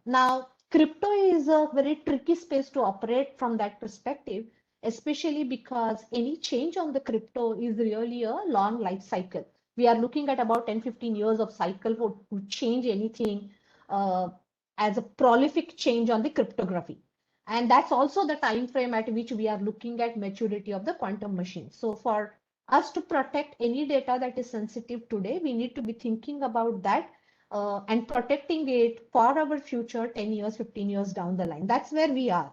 Now, crypto is a very tricky space to operate from that perspective, especially because any change on the crypto is really a long life cycle. We are looking at about 10-15 years of cycle to change anything as a prolific change on the cryptography. And that's also the time frame at which we are looking at maturity of the quantum machine. So for us to protect any data that is sensitive today, we need to be thinking about that and protecting it for our future 10 years, 15 years down the line. That's where we are.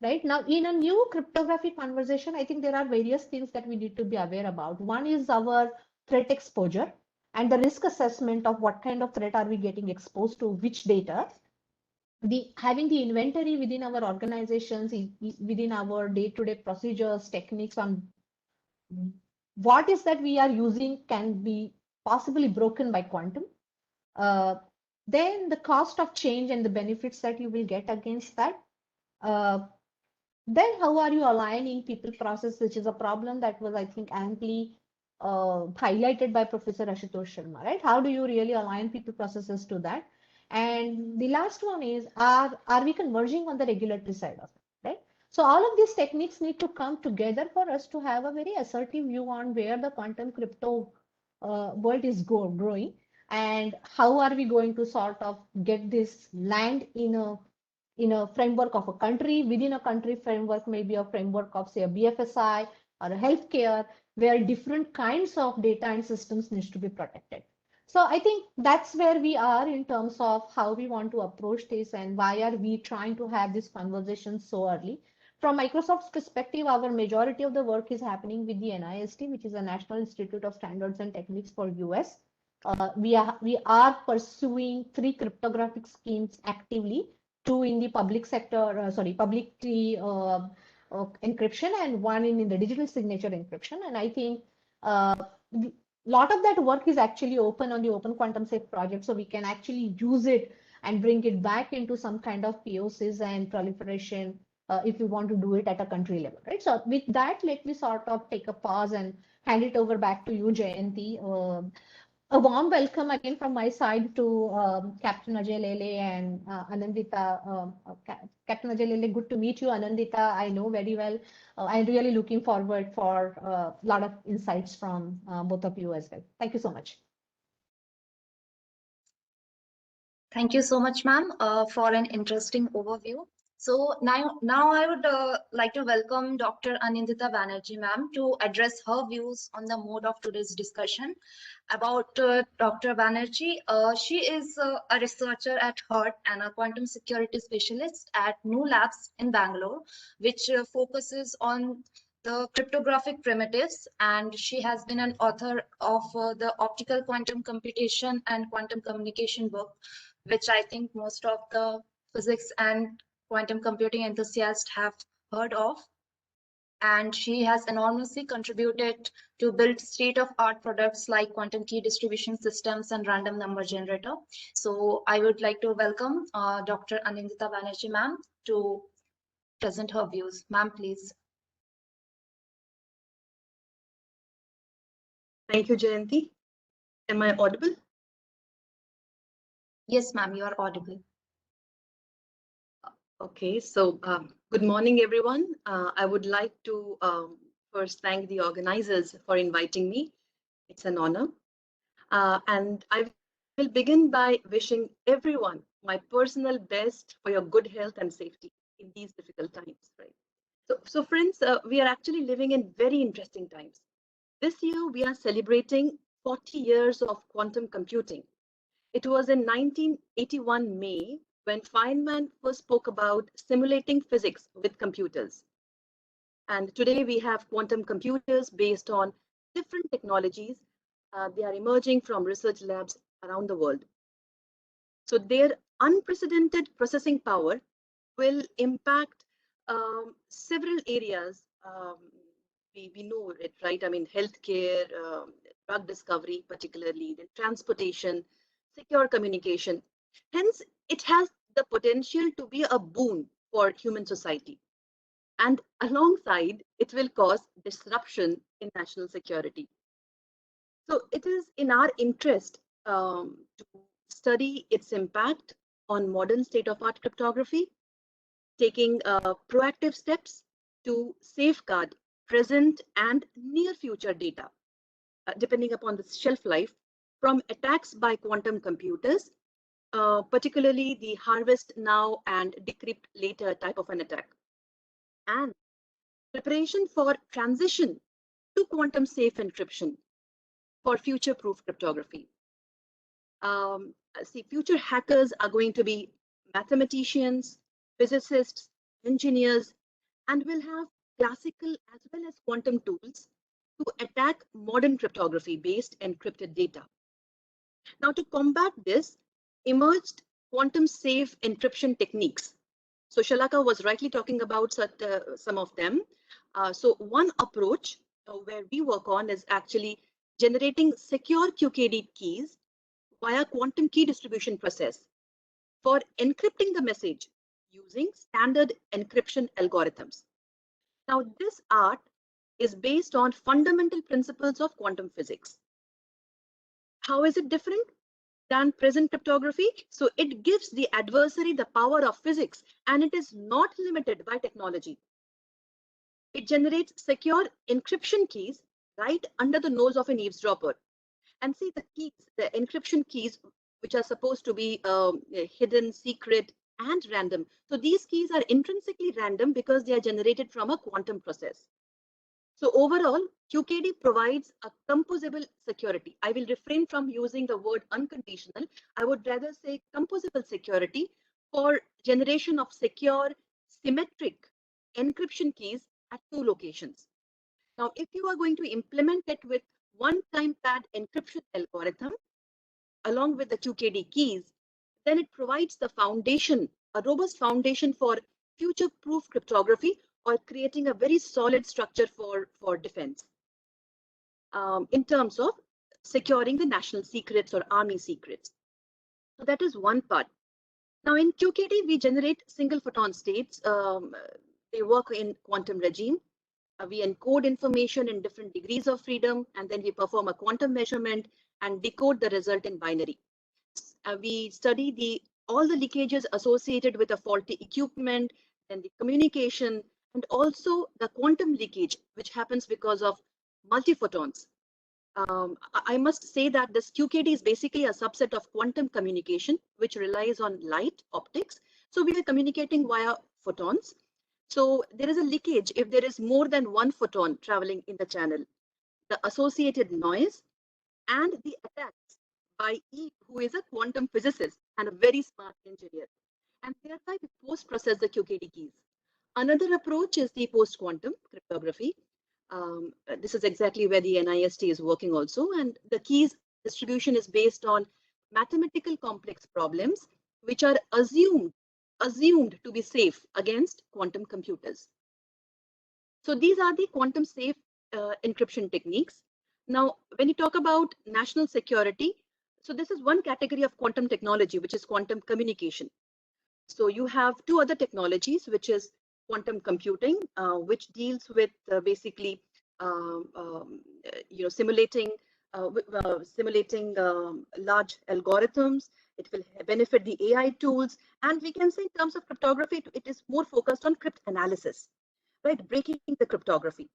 Right now, in a new cryptography conversation, I think there are various things that we need to be aware about. One is our threat exposure and the risk assessment of what kind of threat are we getting exposed to, which data. Having the inventory within our organizations, within our day-to-day procedures, techniques on what is that we are using can be possibly broken by quantum. Then the cost of change and the benefits that you will get against that. Then how are you aligning people process, which is a problem that was, I think, amply highlighted by Professor Ashutosh Sharma, right? How do you really align people processes to that? And the last one is, are we converging on the regulatory side of it, right? So all of these techniques need to come together for us to have a very assertive view on where the quantum crypto world is growing, and how are we going to sort of get this land in a framework of a country, within a country framework, maybe a framework of, say, a BFSI or a healthcare, where different kinds of data and systems needs to be protected. So I think that's where we are in terms of how we want to approach this and why are we trying to have this conversation so early. From Microsoft's perspective, our majority of the work is happening with the NIST, which is a National Institute of Standards and Techniques for US. We are pursuing 3 cryptographic schemes actively, 2 in the public sector, publicly encryption, and 1 in the digital signature encryption. And I think lot of that work is actually open on the Open Quantum Safe project, so we can actually use it and bring it back into some kind of POCs and proliferation if we want to do it at a country level, right? So with that, let me sort of take a pause and hand it over back to you, Jayanti. A warm welcome again from my side to Captain Ajey, Lele, and Anindita. Captain Ajey, Lele, good to meet you. Anindita, I know very well. I'm really looking forward for a lot of insights from both of you as well. Thank you so much. Thank you so much, ma'am, for an interesting overview. So now I would like to welcome Dr. Anindita Banerjee, ma'am, to address her views on the mode of today's discussion. About Dr. Banerjee, she is a researcher at heart and a quantum security specialist at New Labs in Bangalore, which focuses on the cryptographic primitives, and she has been an author of the optical quantum computation and quantum communication book, which I think most of the physics and quantum computing enthusiasts have heard of. And she has enormously contributed to build state-of-art products like quantum key distribution systems and random number generator. So I would like to welcome Dr. Anindita Banerjee, ma'am, to present her views. Ma'am, please. Thank you, Jayanti. Am I audible? Yes, ma'am, you are audible. Okay, so good morning, everyone. I would like to first thank the organizers for inviting me. It's an honor. And I will begin by wishing everyone my personal best for your good health and safety in these difficult times, right? So friends, we are actually living in very interesting times. This year, we are celebrating 40 years of quantum computing. It was in 1981 May when Feynman first spoke about simulating physics with computers. And today we have quantum computers based on different technologies. They are emerging from research labs around the world. So their unprecedented processing power will impact several areas. We know it, right? I mean, healthcare, drug discovery, particularly, then transportation, secure communication. Hence, it has the potential to be a boon for human society. And alongside, it will cause disruption in national security. So it is in our interest to study its impact on modern state-of-art cryptography, taking proactive steps to safeguard present and near future data, depending upon the shelf life, from attacks by quantum computers, particularly the harvest now and decrypt later type of an attack, and preparation for transition to quantum safe encryption for future-proof cryptography. See, future hackers are going to be mathematicians, physicists, engineers, and will have classical as well as quantum tools to attack modern cryptography-based encrypted data. Now, to combat this, emerged quantum safe encryption techniques. So Shalaka was rightly talking about some of them. So one approach where we work on is actually generating secure QKD keys via quantum key distribution process for encrypting the message using standard encryption algorithms. Now, this art is based on fundamental principles of quantum physics. How is it different than present cryptography? So it gives the adversary the power of physics, and it is not limited by technology. It generates secure encryption keys right under the nose of an eavesdropper. And see the keys, the encryption keys, which are supposed to be hidden, secret, and random. So these keys are intrinsically random because they are generated from a quantum process. So overall, QKD provides a composable security. I will refrain from using the word unconditional. I would rather say composable security for generation of secure, symmetric encryption keys at 2 locations. Now, if you are going to implement it with one-time pad encryption algorithm, along with the QKD keys, then it provides the foundation, a robust foundation for future-proof cryptography or creating a very solid structure for defense in terms of securing the national secrets or army secrets. So that is one part. Now in QKD, we generate single photon states. They work in quantum regime. We encode information in different degrees of freedom, and then we perform a quantum measurement and decode the result in binary. We study all the leakages associated with a faulty equipment, and the communication, and also the quantum leakage, which happens because of multiphotons. I must say that this QKD is basically a subset of quantum communication, which relies on light optics. So we are communicating via photons. So there is a leakage if there is more than one photon traveling in the channel. The associated noise and the attacks by E, who is a quantum physicist and a very smart engineer. And thereby we post-process the QKD keys. Another approach is the post-quantum cryptography. This is exactly where the NIST is working also. And the keys distribution is based on mathematical complex problems, which are assumed to be safe against quantum computers. So these are the quantum safe encryption techniques. Now, when you talk about national security, so this is one category of quantum technology, which is quantum communication. So you have two other technologies, which is quantum computing, which deals with basically simulating large algorithms. It will benefit the AI tools, and we can say in terms of cryptography, it is more focused on cryptanalysis, right? Breaking the cryptography.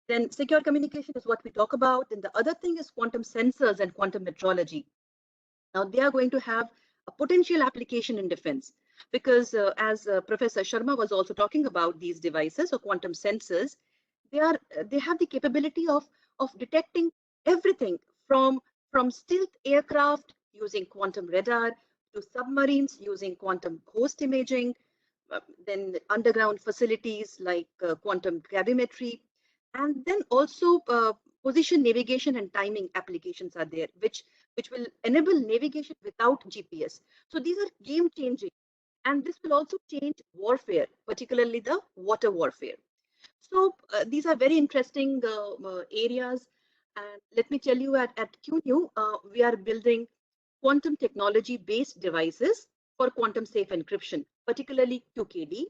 Then secure communication is what we talk about, and the other thing is quantum sensors and quantum metrology. Now they are going to have a potential application in defense, because as Professor Sharma was also talking about, these devices or quantum sensors, they have the capability of detecting everything from stealth aircraft using quantum radar to submarines using quantum host imaging, then underground facilities like quantum gravimetry, and then also position navigation and timing applications are there, which will enable navigation without GPS. So these are game changing, and this will also change warfare, particularly the water warfare. So these are very interesting areas. And let me tell you, at QNU, we are building quantum technology based devices for quantum safe encryption, particularly QKD,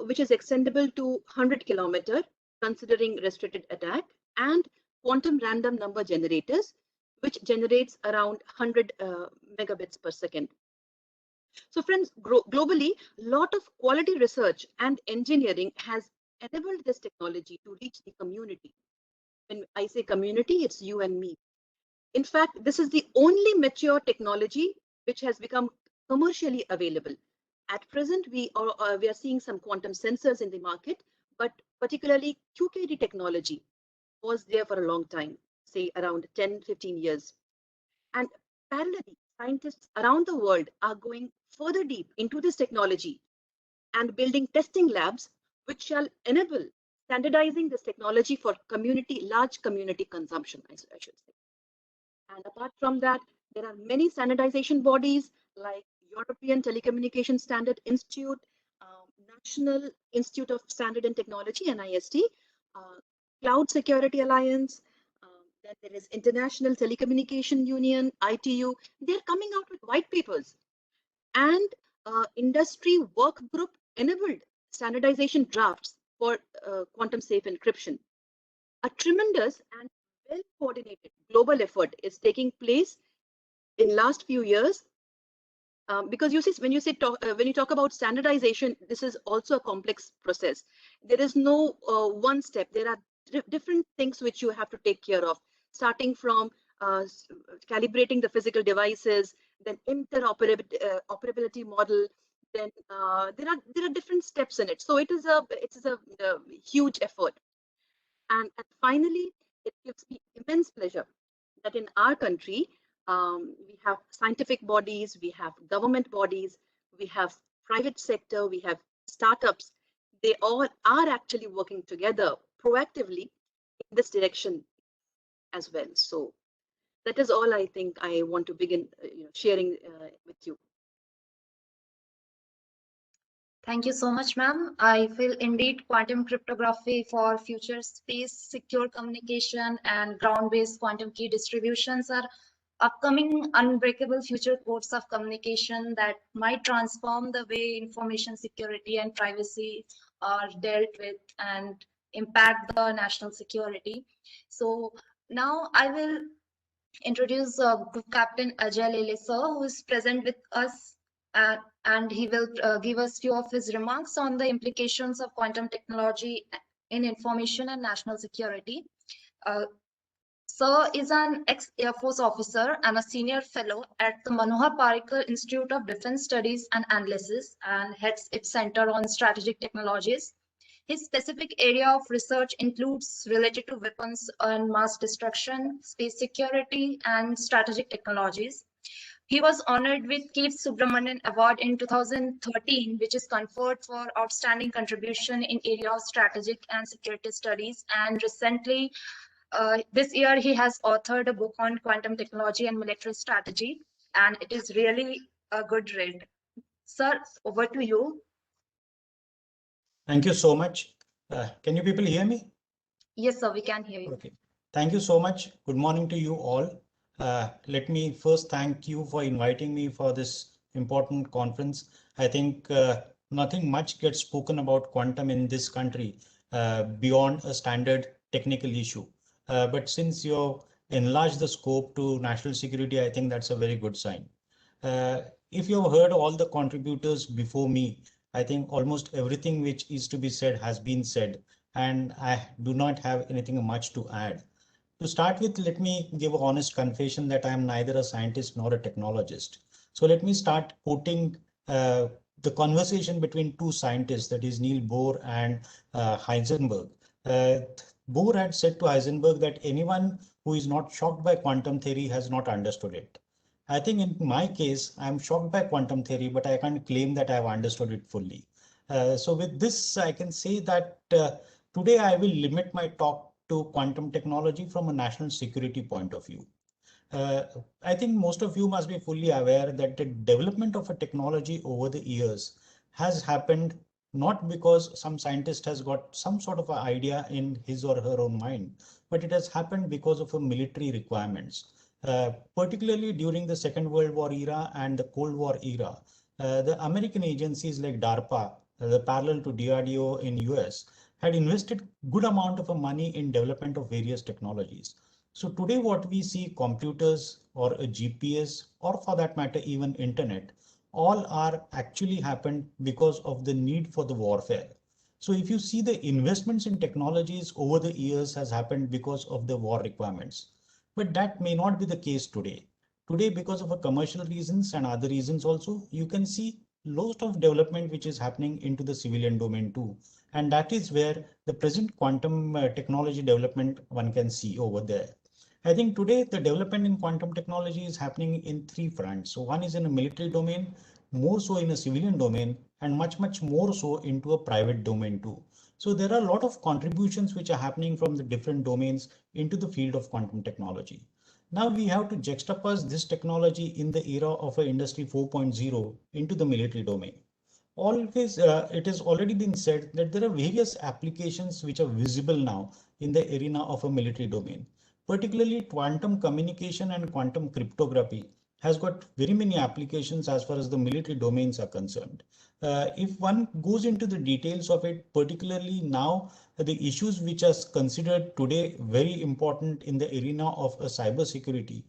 which is extendable to 100 kilometer considering restricted attack, and quantum random number generators, which generates around 100 megabits per second. So friends, globally, a lot of quality research and engineering has enabled this technology to reach the community. When I say community, it's you and me. In fact, this is the only mature technology which has become commercially available. At present, we are seeing some quantum sensors in the market, but particularly QKD technology was there for a long time, say around 10, 15 years. And parallelly, scientists around the world are going further deep into this technology and building testing labs which shall enable standardizing this technology for large community consumption, I should say. And apart from that, there are many standardization bodies like European Telecommunication Standard Institute, National Institute of Standard and Technology, NIST, Cloud Security Alliance, then there is International Telecommunication Union, ITU. They're coming out with white papers, and industry work group enabled standardization drafts for quantum safe encryption. A tremendous and well coordinated global effort is taking place in last few years, because you see, when you talk about standardization, this is also a complex process. There is no one step. There are different things which you have to take care of, starting from calibrating the physical devices, then interoperability model. Then there are different steps in it. So it is a huge effort. And finally, it gives me immense pleasure that in our country, we have scientific bodies, we have government bodies, we have private sector, we have startups. They all are actually working together proactively in this direction as well. So that is all I think I want to begin sharing with you. Thank you so much, ma'am. I feel indeed quantum cryptography for future space secure communication and ground-based quantum key distributions are upcoming unbreakable future codes of communication that might transform the way information security and privacy are dealt with and impact the national security. So now I will introduce Group Captain Ajey Lele, sir, who is present with us, and he will give us few of his remarks on the implications of quantum technology in information and national security. Sir is an ex-Air Force officer and a senior fellow at the Manohar Parrikar Institute of Defense Studies and Analysis, and heads its Center on Strategic Technologies. His specific area of research includes related to weapons and mass destruction, space security, and strategic technologies. He was honored with K. Subramanian Award in 2013, which is conferred for outstanding contribution in area of strategic and security studies. And recently, this year, he has authored a book on quantum technology and military strategy, and it is really a good read. Sir, over to you. Thank you so much. Can you people hear me? Yes, sir, we can hear you. Okay. Thank you so much. Good morning to you all. Let me first thank you for inviting me for this important conference. I think nothing much gets spoken about quantum in this country beyond a standard technical issue. But since you've enlarged the scope to national security, I think that's a very good sign. If you've heard all the contributors before me, I think almost everything which is to be said has been said, and I do not have anything much to add. To start with, let me give an honest confession that I am neither a scientist nor a technologist. So let me start quoting the conversation between two scientists, that is Niels Bohr and Heisenberg. Bohr had said to Heisenberg that anyone who is not shocked by quantum theory has not understood it. I think in my case, I'm shocked by quantum theory, but I can't claim that I've understood it fully. So with this, I can say that today I will limit my talk to quantum technology from a national security point of view. I think most of you must be fully aware that the development of a technology over the years has happened not because some scientist has got some sort of an idea in his or her own mind, but it has happened because of a military requirements. Particularly during the Second World War era and the Cold War era, the American agencies like DARPA, the parallel to DRDO in US, had invested good amount of money in development of various technologies. So today what we see, computers or a GPS or for that matter even internet, all are actually happened because of the need for the warfare. So if you see the investments in technologies over the years has happened because of the war requirements. But that may not be the case today. Today, because of a commercial reasons and other reasons also, you can see lots of development which is happening into the civilian domain too. And that is where the present quantum technology development one can see over there. I think today the development in quantum technology is happening in three fronts. So one is in a military domain, more so in a civilian domain, and much more so into a private domain too. So there are a lot of contributions which are happening from the different domains into the field of quantum technology. Now we have to juxtapose this technology in the era of a industry 4.0 into the military domain. Always, it has already been said that there are various applications which are visible now in the arena of a military domain. Particularly quantum communication and quantum cryptography has got very many applications as far as the military domains are concerned. If one goes into the details of it, particularly now, the issues which are considered today very important in the arena of cyber security,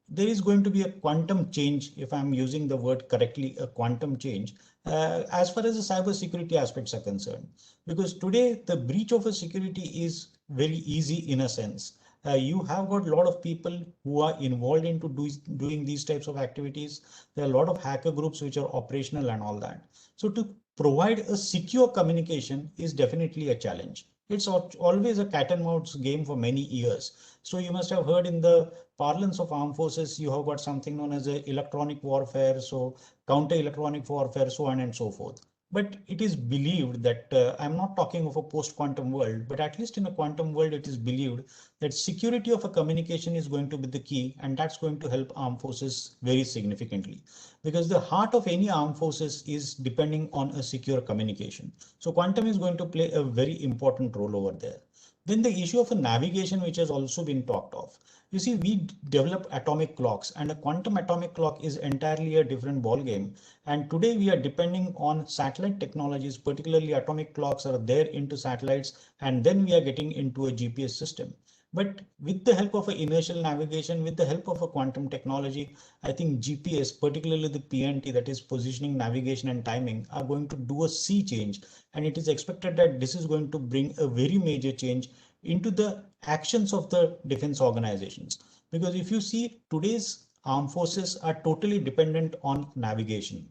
there is going to be a quantum change, if I'm using the word correctly, a quantum change, as far as the cyber security aspects are concerned. Because today the breach of a security is very easy in a sense. You have got a lot of people who are involved into doing these types of activities. There are a lot of hacker groups which are operational and all that. So to provide a secure communication is definitely a challenge. It's always a cat and mouse game for many years. So you must have heard in the parlance of armed forces, you have got something known as electronic warfare, so counter electronic warfare, so on and so forth. But it is believed that I'm not talking of a post-quantum world, but at least in a quantum world, it is believed that security of a communication is going to be the key, and that's going to help armed forces very significantly. Because the heart of any armed forces is depending on a secure communication. So quantum is going to play a very important role over there. Then the issue of a navigation, which has also been talked of. You see, we develop atomic clocks, and a quantum atomic clock is entirely a different ball game. And today we are depending on satellite technologies, particularly atomic clocks are there into satellites, and then we are getting into a GPS system. But with the help of an inertial navigation, with the help of a quantum technology, I think GPS, particularly the PNT, that is positioning, navigation and timing, are going to do a sea change. And it is expected that this is going to bring a very major change into the actions of the defense organizations. Because if you see, today's armed forces are totally dependent on navigation,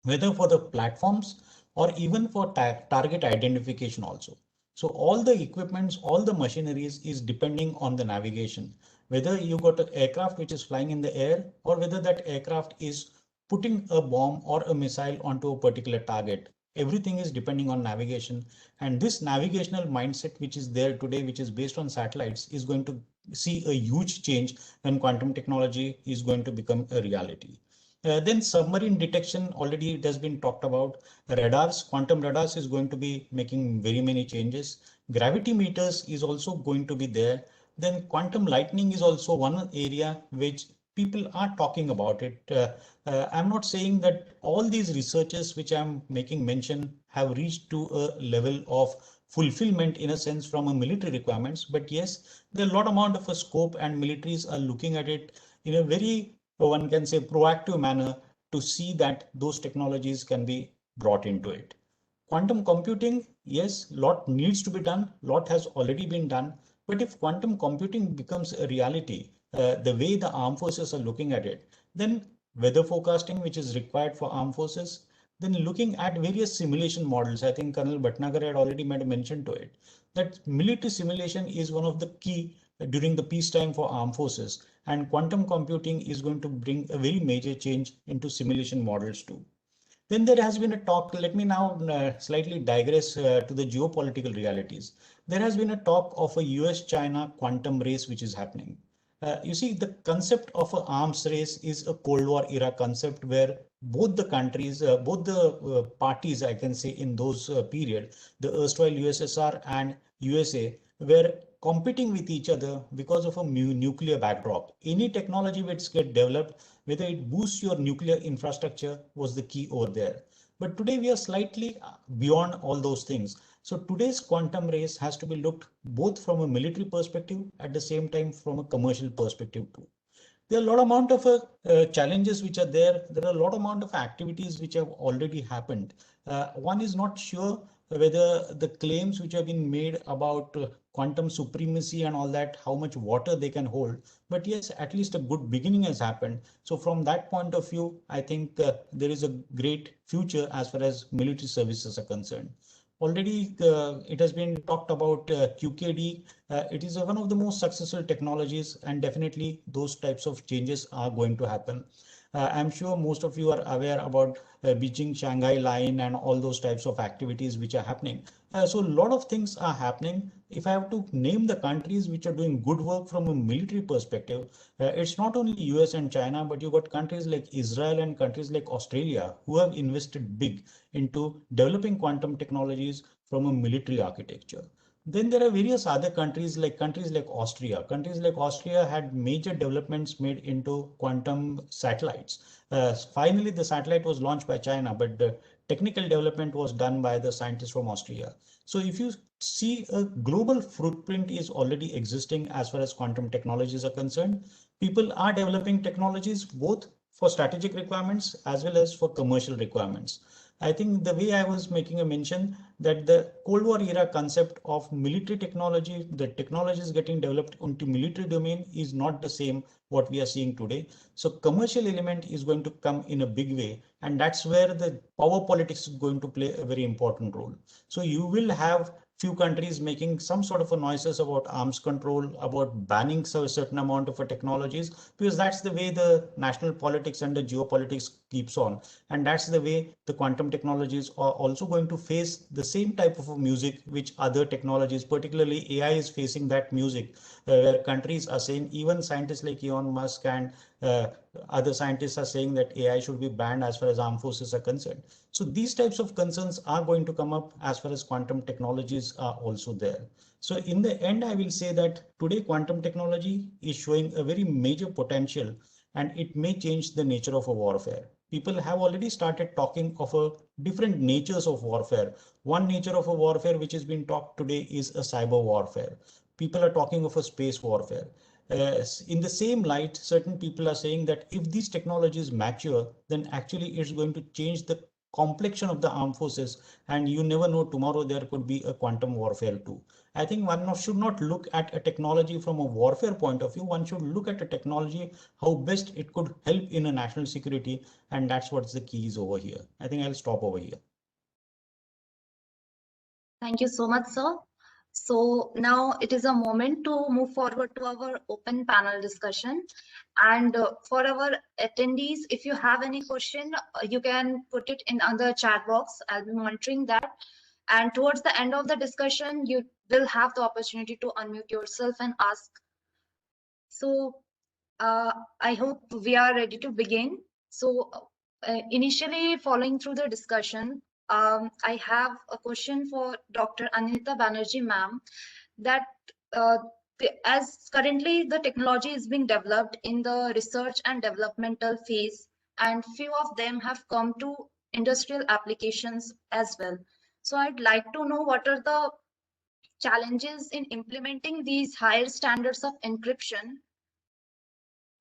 whether for the platforms or even for target identification also. So all the equipments, all the machineries is depending on the navigation, whether you got an aircraft which is flying in the air or whether that aircraft is putting a bomb or a missile onto a particular target. Everything is depending on navigation, and this navigational mindset which is there today, which is based on satellites, is going to see a huge change when quantum technology is going to become a reality. Then submarine detection, already it has been talked about. Radars, quantum radars is going to be making very many changes. Gravity meters is also going to be there. Then quantum lightning is also one area which people are talking about it. I'm not saying that all these researchers which I'm making mention have reached to a level of fulfillment in a sense from a military requirements, but yes, there are a lot amount of a scope, and militaries are looking at it in a very, one can say, proactive manner to see that those technologies can be brought into it. Quantum computing, yes, lot needs to be done, lot has already been done, but if quantum computing becomes a reality, the way the armed forces are looking at it, then weather forecasting, which is required for armed forces, then looking at various simulation models. I think Colonel Bhatnagar had already made a mention to it, that military simulation is one of the key during the peacetime for armed forces. And quantum computing is going to bring a very major change into simulation models too. Then there has been a talk, let me now slightly digress to the geopolitical realities. There has been a talk of a US-China quantum race which is happening. You see, the concept of an arms race is a Cold War era concept where both the countries, both the parties, I can say, in those period, the erstwhile USSR and USA, were competing with each other because of a nuclear backdrop. Any technology which gets developed, whether it boosts your nuclear infrastructure, was the key over there. But today we are slightly beyond all those things. So today's quantum race has to be looked both from a military perspective, at the same time from a commercial perspective too. There are a lot amount of challenges which are there. There are a lot amount of activities which have already happened. One is not sure whether the claims which have been made about quantum supremacy and all that, how much water they can hold. But yes, at least a good beginning has happened. So from that point of view, I think there is a great future as far as military services are concerned. Already it has been talked about QKD. It is one of the most successful technologies, and definitely those types of changes are going to happen. I'm sure most of you are aware about Beijing-Shanghai line and all those types of activities which are happening. So a lot of things are happening. If I have to name the countries which are doing good work from a military perspective, it's not only US and China, but you've got countries like Israel and countries like Australia who have invested big into developing quantum technologies from a military architecture. Then there are various other countries like Austria. Countries like Austria had major developments made into quantum satellites. Finally, the satellite was launched by China, but the technical development was done by the scientists from Austria. So if you see, a global footprint is already existing as far as quantum technologies are concerned. People are developing technologies both for strategic requirements as well as for commercial requirements. I think the way I was making a mention that the Cold War era concept of military technology, the technologies getting developed into military domain is not the same what we are seeing today. So commercial element is going to come in a big way, and that's where the power politics is going to play a very important role. So you will have few countries making some sort of a noises about arms control, about banning a certain amount of technologies, because that's the way the national politics and the geopolitics keeps on. And that's the way the quantum technologies are also going to face the same type of music which other technologies, particularly AI, is facing that music, where countries are saying, even scientists like Elon Musk and other scientists are saying that AI should be banned as far as armed forces are concerned. So these types of concerns are going to come up as far as quantum technologies are also there. So in the end, I will say that today quantum technology is showing a very major potential, and it may change the nature of a warfare. People have already started talking of a different natures of warfare. One nature of a warfare which has been talked today is a cyber warfare. People are talking of a space warfare. In the same light, certain people are saying that if these technologies mature, then actually it's going to change the complexion of the armed forces, and you never know, tomorrow there could be a quantum warfare too. I think one should not look at a technology from a warfare point of view. One should look at a technology, how best it could help in a national security, and that's what's the key is over here. I think I'll stop over here. Thank you so much, sir. So now it is a moment to move forward to our open panel discussion. And for our attendees, if you have any question, you can put it in the chat box. I'll be monitoring that. And towards the end of the discussion, you will have the opportunity to unmute yourself and ask. So I hope we are ready to begin. So initially, following through the discussion, I have a question for Dr. Anindita Banerjee, ma'am, that as currently the technology is being developed in the research and developmental phase, and few of them have come to industrial applications as well. So I'd like to know what are the challenges in implementing these higher standards of encryption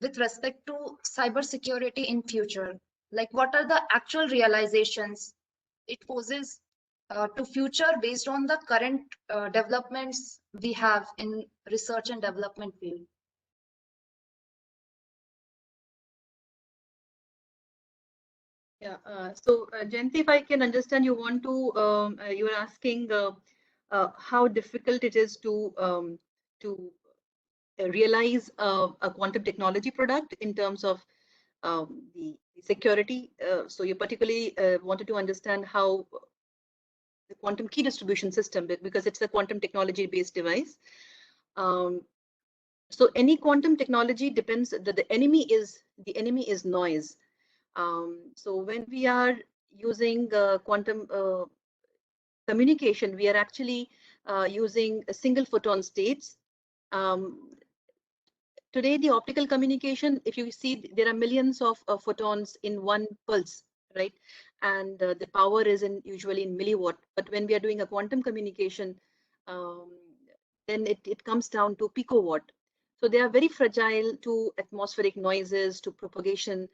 with respect to cybersecurity in future. Like, what are the actual realizations it poses to future based on the current developments we have in research and development field? Yeah. So, Jayanti, if I can understand, you want to you're asking how difficult it is to realize a quantum technology product in terms of the security. So you particularly wanted to understand how the quantum key distribution system, because it's a quantum technology based device. So any quantum technology depends that the enemy is noise. So when we are using quantum communication, we are actually using a single photon states. Today, the optical communication, if you see, there are millions of photons in one pulse, right? And the power is usually in milliwatt. But when we are doing a quantum communication, then it comes down to picowatt. So they are very fragile to atmospheric noises, to propagation,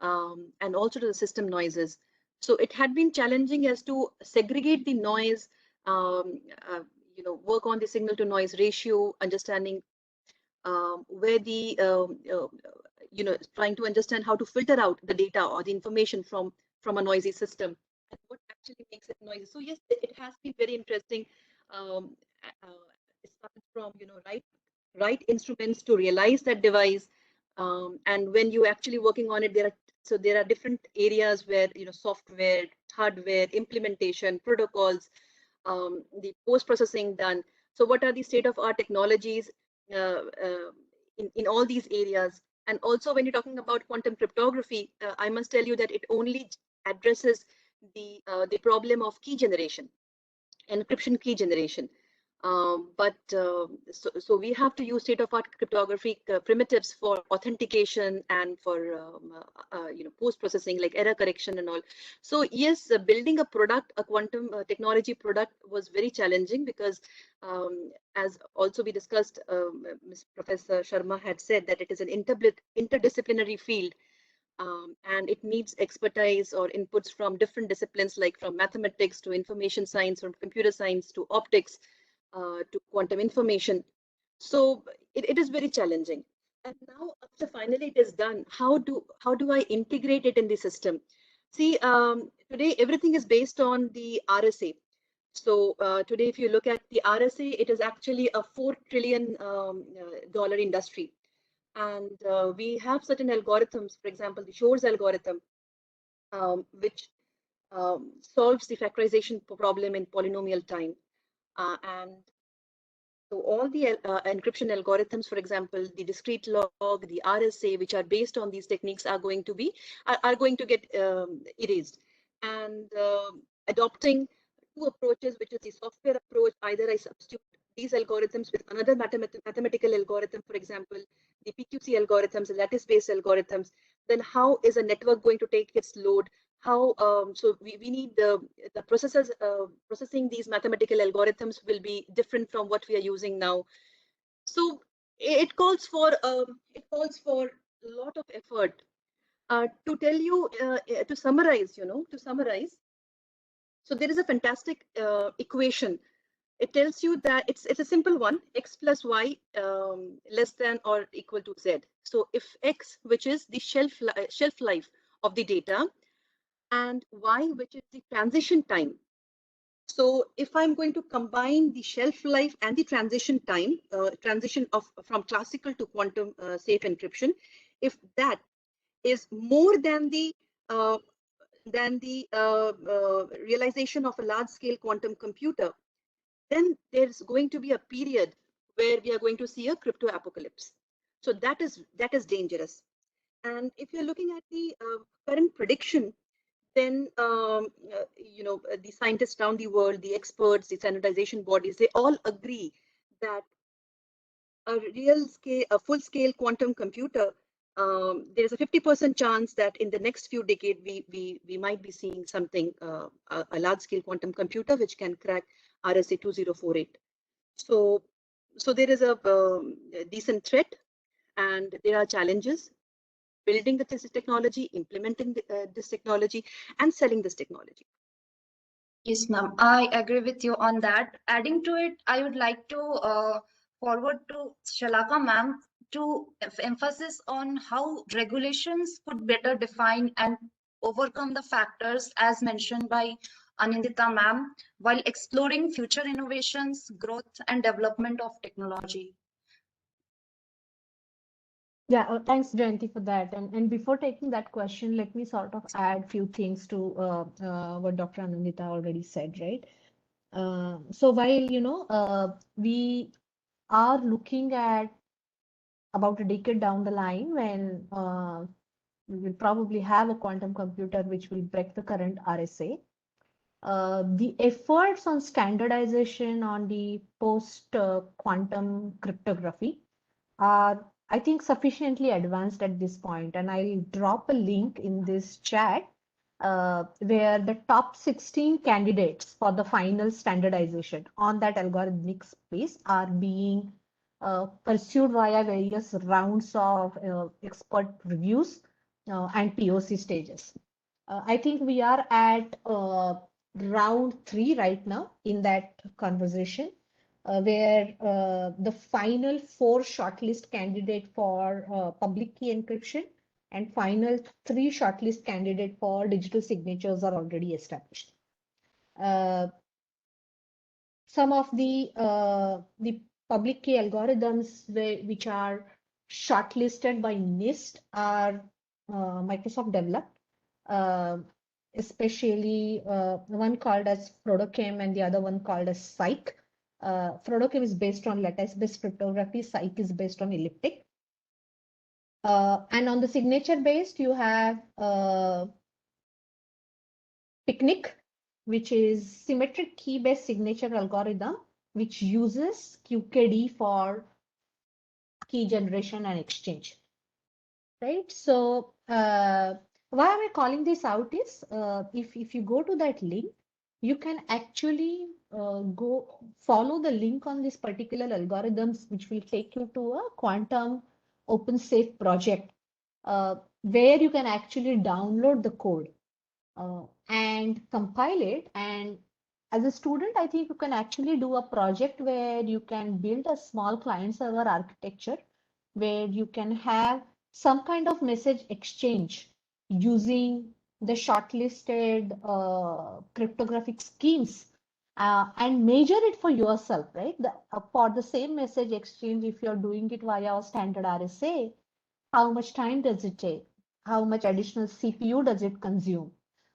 and also to the system noises. So it had been challenging as to segregate the noise, work on the signal to noise ratio, understanding where the trying to understand how to filter out the data or the information from a noisy system, and what actually makes it noisy. So yes, it has been very interesting. It started from right instruments to realize that device, and when you actually working on it, there are different areas where software, hardware, implementation, protocols, the post-processing done. So what are the state-of-art technologies in all these areas? And also when you're talking about quantum cryptography, I must tell you that it only addresses the problem of key generation, encryption key generation. So we have to use state-of-art cryptography primitives for authentication and for post-processing like error correction and all. So yes, building a product, a quantum technology product, was very challenging because, as also we discussed, Ms. Professor Sharma had said that it is an interdisciplinary field. And it needs expertise or inputs from different disciplines, like from mathematics to information science, from computer science to optics, to quantum information. So it is very challenging. And now after finally it is done, how do I integrate it in the system? See, today everything is based on the RSA. So today, if you look at the RSA, it is actually a $4 trillion industry. And we have certain algorithms, for example, the Shor's algorithm, which solves the factorization problem in polynomial time. And so all the encryption algorithms, for example, the discrete log, the RSA, which are based on these techniques, are going to get erased. And adopting two approaches, which is the software approach. Either I substitute these algorithms with another mathematical algorithm, for example, the PQC algorithms, the lattice-based algorithms. Then how is a network going to take its load? How so we need the processors processing these mathematical algorithms will be different from what we are using now. So it calls for a lot of effort. To tell you, to summarize. So there is a fantastic equation. It tells you that it's a simple one: x plus y less than or equal to z. So if x, which is the shelf life of the data, and y, which is the transition time. So if I'm going to combine the shelf life and the transition time, transition from classical to quantum safe encryption, if that is more than the realization of a large-scale quantum computer, then there's going to be a period where we are going to see a crypto apocalypse. So that is dangerous. And if you're looking at the current prediction, then the scientists around the world, the experts, the standardization bodies, they all agree that a full-scale quantum computer, there's a 50% chance that in the next few decades we might be seeing something, a large-scale quantum computer which can crack RSA 2048. So there is a decent threat, and there are challenges. Building this technology, implementing this technology, and selling this technology. Yes, ma'am. I agree with you on that. Adding to it, I would like to forward to Shalaka ma'am to emphasis on how regulations could better define and overcome the factors as mentioned by Anindita ma'am while exploring future innovations, growth, and development of technology. Yeah, thanks, Jayanti, for that. And before taking that question, let me sort of add few things to what Dr. Anindita already said, right? So while, we are looking at about a decade down the line when we will probably have a quantum computer which will break the current RSA. The efforts on standardization on the post-quantum cryptography are, I think, sufficiently advanced at this point. And I'll drop a link in this chat where the top 16 candidates for the final standardization on that algorithmic space are being pursued via various rounds of expert reviews and POC stages. I think we are at round 3 right now in that conversation, where the final 4 shortlist candidate for public key encryption and final 3 shortlist candidate for digital signatures are already established. Some of the public key algorithms which are shortlisted by NIST are Microsoft developed, especially one called as Frodochem and the other one called as Psych. Frodochem is based on lattice-based cryptography. Psych is based on elliptic. And on the signature-based, you have Picnic, which is symmetric key-based signature algorithm, which uses QKD for key generation and exchange. Right? So why am I calling this out is if you go to that link, you can actually go follow the link on this particular algorithms, which will take you to a quantum open safe project where you can actually download the code and compile it. And as a student, I think you can actually do a project where you can build a small client server architecture where you can have some kind of message exchange using the shortlisted cryptographic schemes and measure it for yourself, right? For the same message exchange, if you're doing it via a standard RSA, how much time does it take? How much additional CPU does it consume?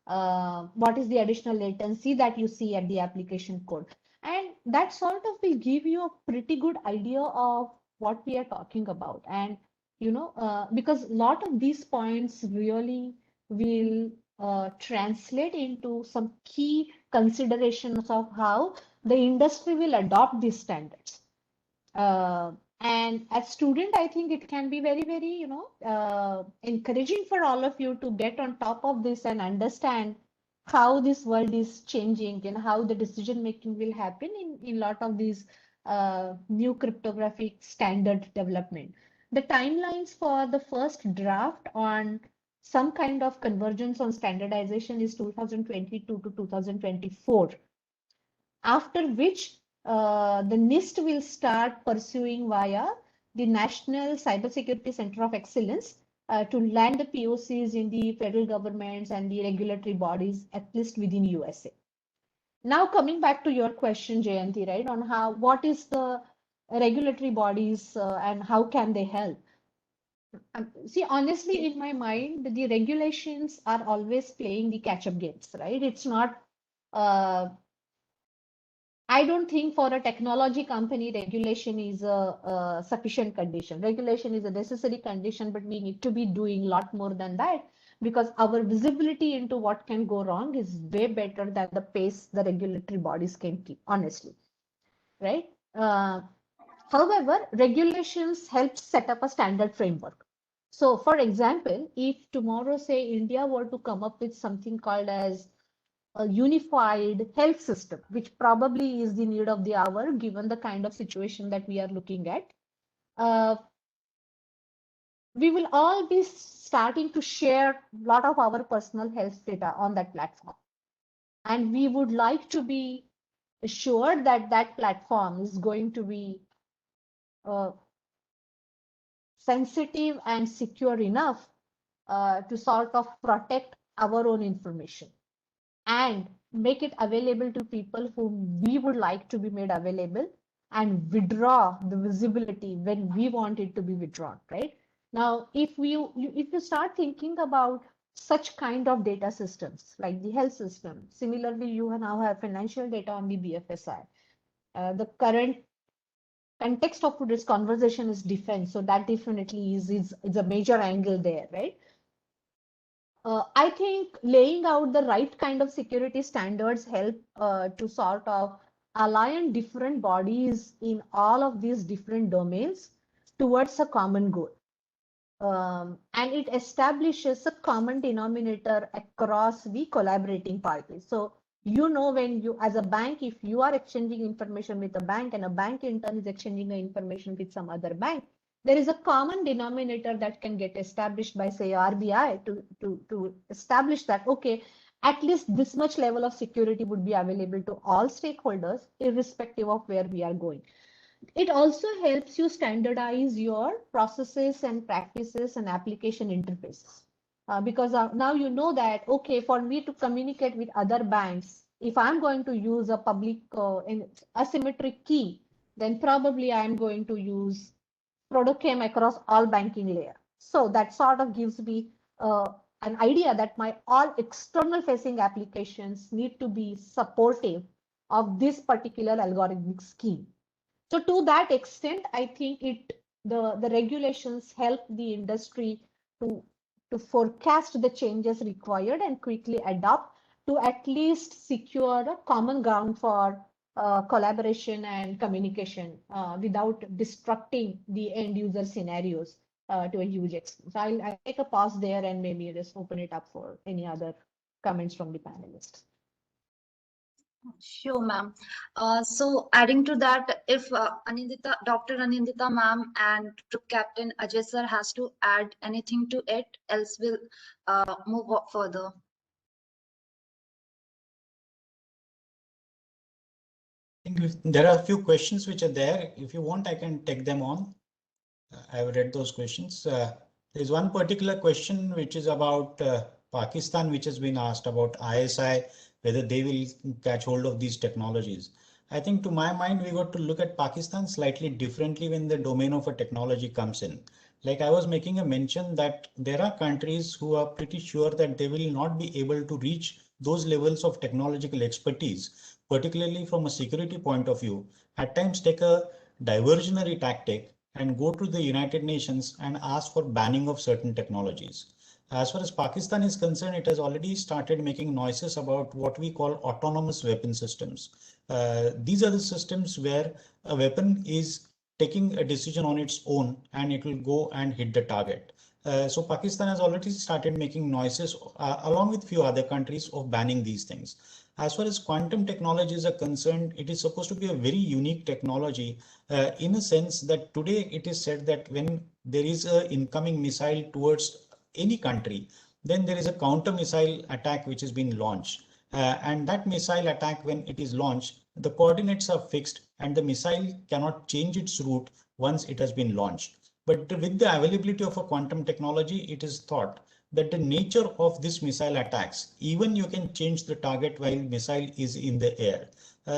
What is the additional latency that you see at the application code? And that sort of will give you a pretty good idea of what we are talking about. And, because a lot of these points really will translate into some key considerations of how the industry will adopt these standards. And as student, I think it can be very, very, encouraging for all of you to get on top of this and understand how this world is changing and how the decision making will happen in a lot of these new cryptographic standard development. The timelines for the first draft on some kind of convergence on standardization is 2022 to 2024. After which the NIST will start pursuing via the National Cybersecurity Center of Excellence to land the POCs in the federal governments and the regulatory bodies, at least within USA. Now coming back to your question, Jayanti, right, on what is the regulatory bodies and how can they help? See, honestly, in my mind, the regulations are always playing the catch-up games, right? It's not I don't think for a technology company, regulation is a sufficient condition. Regulation is a necessary condition, but we need to be doing a lot more than that because our visibility into what can go wrong is way better than the pace the regulatory bodies can keep, honestly, right? However, regulations help set up a standard framework. So, for example, if tomorrow, say, India were to come up with something called as a unified health system, which probably is the need of the hour, given the kind of situation that we are looking at. We will all be starting to share a lot of our personal health data on that platform. And we would like to be assured that that platform is going to be sensitive and secure enough to sort of protect our own information and make it available to people whom we would like to be made available and withdraw the visibility when we want it to be withdrawn, right? Now, if you start thinking about such kind of data systems like the health system, similarly, you now have financial data on the BFSI. The current context of today's conversation is defense, so that definitely is a major angle there, right? I think laying out the right kind of security standards help to sort of align different bodies in all of these different domains towards a common goal. And it establishes a common denominator across the collaborating parties. So, when you, as a bank, if you are exchanging information with a bank and a bank in turn is exchanging information with some other bank, there is a common denominator that can get established by, say, RBI to establish that, okay, at least this much level of security would be available to all stakeholders, irrespective of where we are going. It also helps you standardize your processes and practices and application interfaces. Because now you know that, okay, for me to communicate with other banks, if I'm going to use a public asymmetric key, then probably I'm going to use Prodochem across all banking layer. So that sort of gives me an idea that my all external facing applications need to be supportive of this particular algorithmic scheme. So to that extent, I think the regulations help the industry to forecast the changes required and quickly adapt to at least secure a common ground for collaboration and communication without disrupting the end user scenarios to a huge extent. So I'll take a pause there and maybe just open it up for any other comments from the panelists. Sure, ma'am. So adding to that, if Dr. Anindita ma'am and Troop Captain Ajey sir has to add anything to it, else we'll move further. I think there are a few questions which are there. If you want, I can take them on. I've read those questions. There's one particular question which is about Pakistan, which has been asked about ISI, whether they will catch hold of these technologies. I think to my mind, we got to look at Pakistan slightly differently when the domain of a technology comes in. Like I was making a mention that there are countries who are pretty sure that they will not be able to reach those levels of technological expertise, particularly from a security point of view, at times take a diversionary tactic and go to the United Nations and ask for banning of certain technologies. As far as Pakistan is concerned, it has already started making noises about what we call autonomous weapon systems. These are the systems where a weapon is taking a decision on its own and it will go and hit the target. So Pakistan has already started making noises along with few other countries of banning these things. As far as quantum technologies are concerned, it is supposed to be a very unique technology in a sense that today it is said that when there is an incoming missile towards any country, then there is a counter missile attack which has been launched. And that missile attack, when it is launched, the coordinates are fixed and the missile cannot change its route once it has been launched. But with the availability of a quantum technology, it is thought that the nature of this missile attacks, even you can change the target while missile is in the air.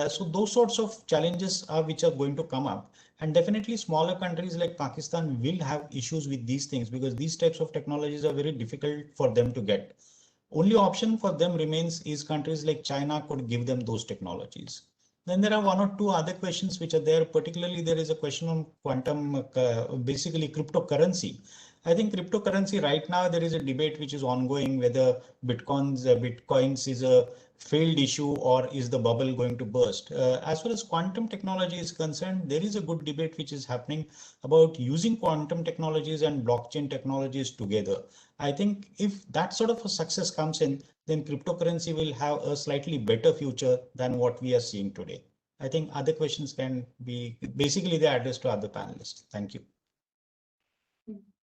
So those sorts of challenges are which are going to come up. And definitely smaller countries like Pakistan will have issues with these things because these types of technologies are very difficult for them to get. Only option for them remains is countries like China could give them those technologies. Then there are one or two other questions which are there. Particularly, there is a question on quantum, basically cryptocurrency. I think cryptocurrency right now, there is a debate which is ongoing whether bitcoins is a failed issue or is the bubble going to burst. As far as quantum technology is concerned, there is a good debate which is happening about using quantum technologies and blockchain technologies together. I think if that sort of a success comes in, then cryptocurrency will have a slightly better future than what we are seeing today. I think other questions can be basically they addressed to other panelists. Thank you.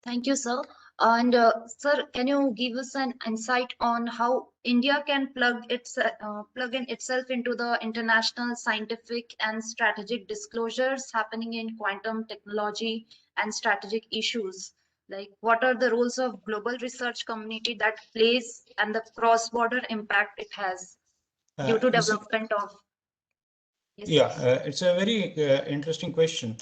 Thank you, sir. And sir, can you give us an insight on how India can plug in itself into the international scientific and strategic disclosures happening in quantum technology and strategic issues? Like, what are the roles of global research community that plays and the cross-border impact it has due to development of? Yeah, it's a very interesting question.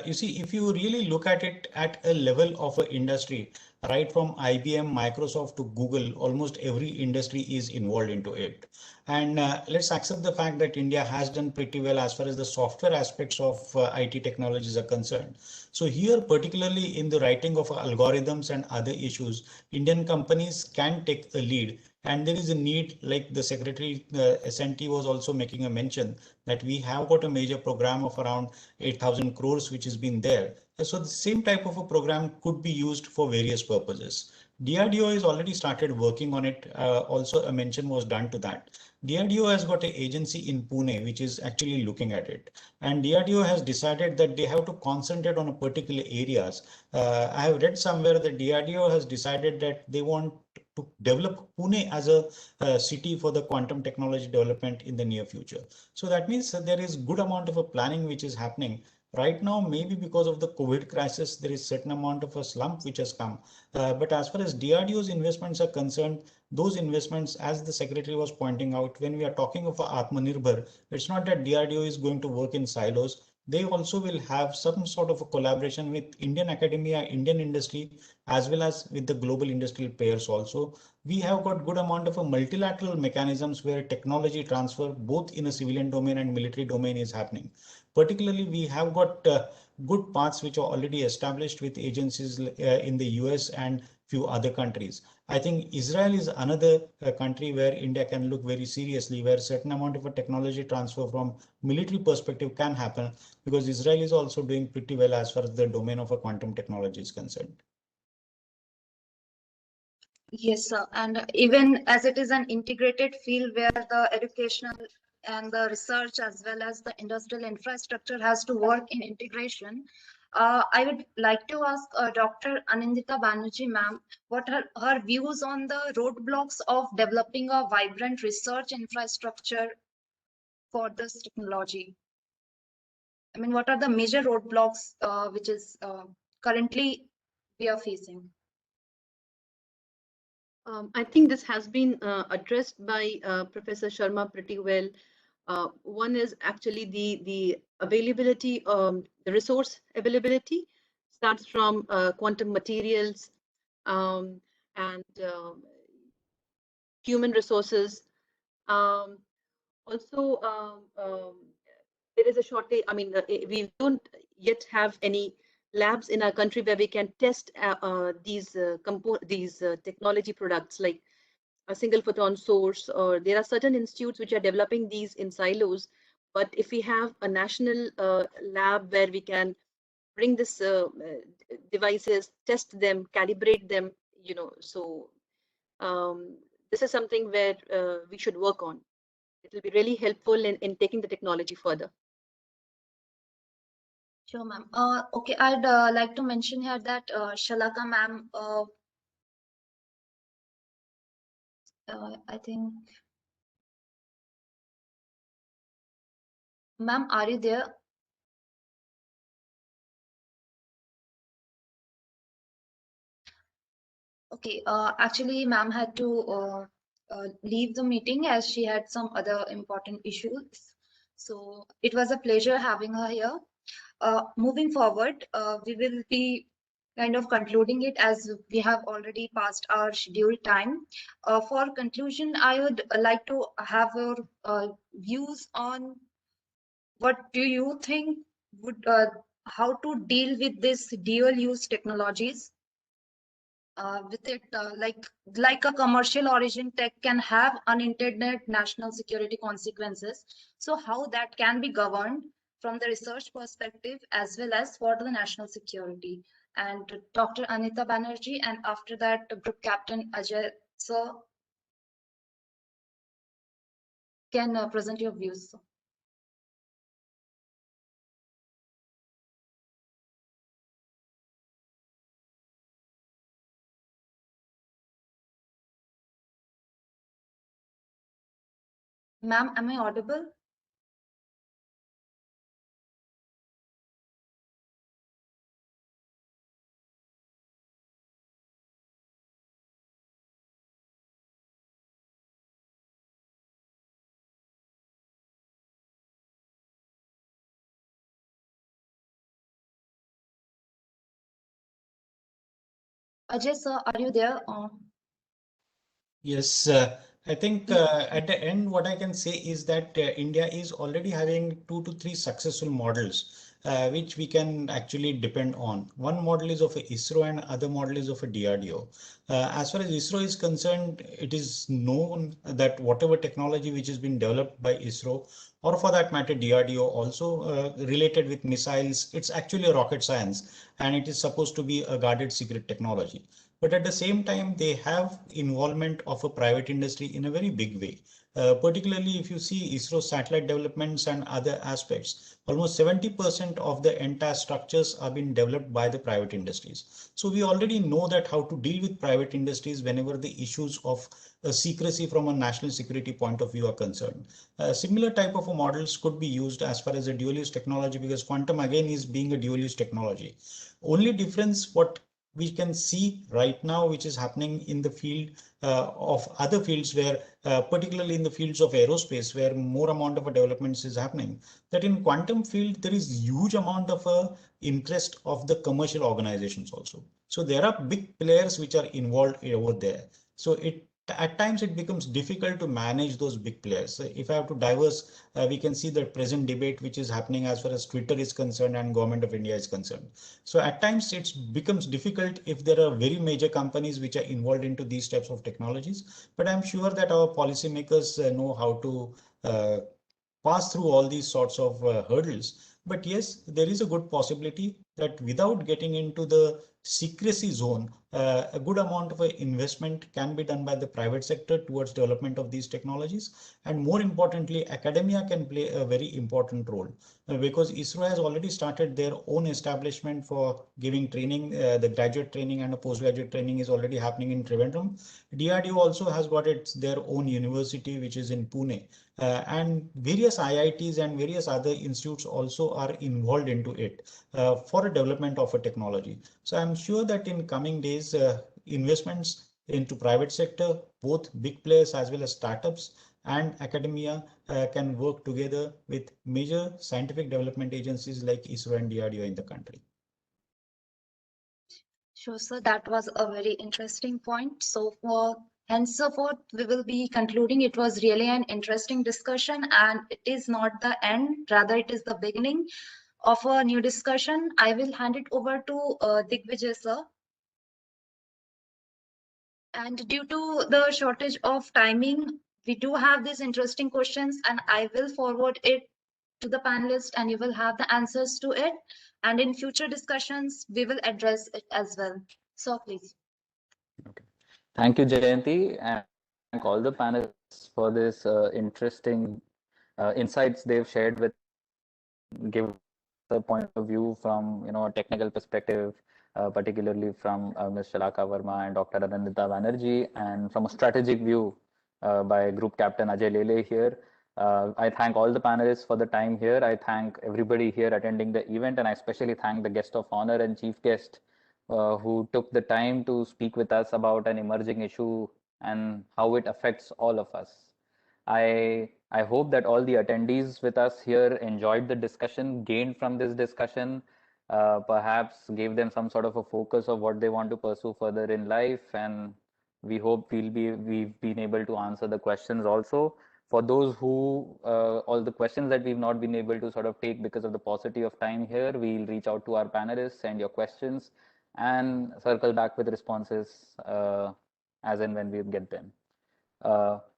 You see, if you really look at it at a level of an industry, right from IBM, Microsoft to Google, almost every industry is involved into it. And let's accept the fact that India has done pretty well as far as the software aspects of IT technologies are concerned. So here, particularly in the writing of algorithms and other issues, Indian companies can take a lead. And there is a need, like the Secretary SNT was also making a mention, that we have got a major program of around 8,000 crores which has been there. So the same type of a program could be used for various purposes. DRDO has already started working on it. Also, a mention was done to that. DRDO has got an agency in Pune which is actually looking at it. And DRDO has decided that they have to concentrate on a particular areas. I have read somewhere that DRDO has decided that they want to develop Pune as a city for the quantum technology development in the near future. So that means that there is good amount of a planning which is happening. Right now, maybe because of the COVID crisis, there is certain amount of a slump which has come. But as far as DRDO's investments are concerned, those investments, as the secretary was pointing out, when we are talking of Atmanirbhar, it's not that DRDO is going to work in silos. They also will have some sort of a collaboration with Indian academia, Indian industry, as well as with the global industrial players also. We have got good amount of a multilateral mechanisms where technology transfer both in a civilian domain and military domain is happening. Particularly, we have got good paths which are already established with agencies in the US and few other countries. I think Israel is another country where India can look very seriously, where certain amount of a technology transfer from military perspective can happen, because Israel is also doing pretty well as far as the domain of a quantum technology is concerned. Yes, sir. And even as it is an integrated field where the educational and the research as well as the industrial infrastructure has to work in integration, I would like to ask Dr. Anindita Banerjee, ma'am, what are her views on the roadblocks of developing a vibrant research infrastructure for this technology? I mean, what are the major roadblocks which is currently we are facing? I think this has been addressed by Professor Sharma pretty well. One is actually the availability, the resource availability starts from quantum materials and human resources. Also, there is a shortage. I mean, we don't yet have any labs in our country where we can test these technology products like a single photon source, or there are certain institutes which are developing these in silos. But if we have a national lab where we can bring this devices, test them, calibrate them, so this is something where we should work on. It will be really helpful in taking the technology further. Sure, ma'am. Okay, I'd like to mention here that Shalaka, ma'am, I think, ma'am, are you there? Okay, actually, ma'am had to leave the meeting as she had some other important issues. So it was a pleasure having her here. Moving forward, we will be kind of concluding it as we have already passed our scheduled time. For conclusion, I would like to have your views on what do you think would how to deal with this dual use technologies with it like a commercial origin tech can have unintended national security consequences, so how that can be governed from the research perspective as well as for the national security. And Dr. Anita Banerjee, and after that Group Captain Ajey sir can present your views. Ma'am, am I audible? Ajay sir, are you there? Yes, I think at the end, what I can say is that India is already having 2 to 3 successful models, which we can actually depend on. One model is of a ISRO and other model is of a DRDO. As far as ISRO is concerned, it is known that whatever technology which has been developed by ISRO, or for that matter DRDO also related with missiles, it's actually a rocket science and it is supposed to be a guarded secret technology. But at the same time, they have involvement of a private industry in a very big way. Particularly if you see ISRO satellite developments and other aspects, almost 70% of the entire structures are being developed by the private industries. So we already know that how to deal with private industries whenever the issues of secrecy from a national security point of view are concerned. Similar type of models could be used as far as a dual use technology, because quantum again is being a dual use technology. Only difference what we can see right now, which is happening in the field of other fields where, particularly in the fields of aerospace, where more amount of developments is happening, that in quantum field, there is huge amount of interest of the commercial organizations also. So there are big players which are involved over there. So at times it becomes difficult to manage those big players. So if I have to diverse, we can see the present debate which is happening as far as Twitter is concerned and Government of India is concerned. So at times it becomes difficult if there are very major companies which are involved into these types of technologies. But I'm sure that our policymakers know how to pass through all these sorts of hurdles. But yes, there is a good possibility that without getting into the secrecy zone, a good amount of investment can be done by the private sector towards development of these technologies. And more importantly, academia can play a very important role because ISRO has already started their own establishment for giving training. The graduate training and a postgraduate training is already happening in Trivandrum. DRDO also has got their own university, which is in Pune. And various IITs and various other institutes also are involved into it for a development of a technology. So I'm sure that in coming days, investments into private sector, both big players as well as startups and academia can work together with major scientific development agencies like ISRO and DRDO in the country. Sure, sir. That was a very interesting point. So for henceforth, we will be concluding. It was really an interesting discussion, and it is not the end, rather it is the beginning of a new discussion. I will hand it over to Digvijay, sir. And due to the shortage of timing, we do have these interesting questions, and I will forward it to the panelists, and you will have the answers to it. And in future discussions, we will address it as well. So please. Okay. Thank you, Jayanti, and thank all the panelists for this interesting insights they've shared with us and give a point of view from a technical perspective, particularly from Ms. Shalaka Verma and Dr. Anindita Banerjee, and from a strategic view by Group Captain Ajey Lele here. I thank all the panelists for the time here. I thank everybody here attending the event, and I especially thank the guest of honor and chief guest who took the time to speak with us about an emerging issue and how it affects all of us. I hope that all the attendees with us here enjoyed the discussion, gained from this discussion, perhaps gave them some sort of a focus of what they want to pursue further in life, and we hope we've been able to answer the questions also. For those who all the questions that we've not been able to sort of take because of the paucity of time here, we'll reach out to our panelists, send your questions, and circle back with responses as and when we get them.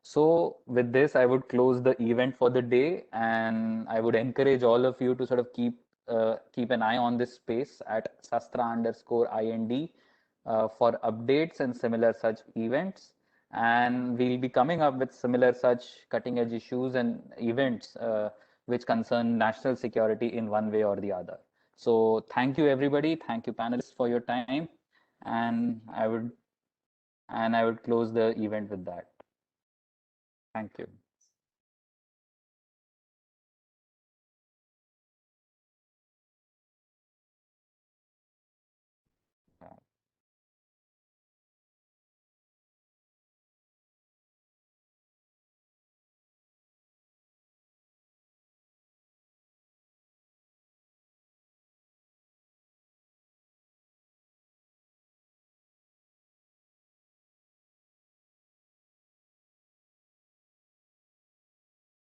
So with this, I would close the event for the day, and I would encourage all of you to sort of keep an eye on this space at Sastra_IND for updates and similar such events. And we'll be coming up with similar such cutting edge issues and events which concern national security in one way or the other. So thank you, everybody. Thank you, panelists, for your time. And I would close the event with that. Thank you.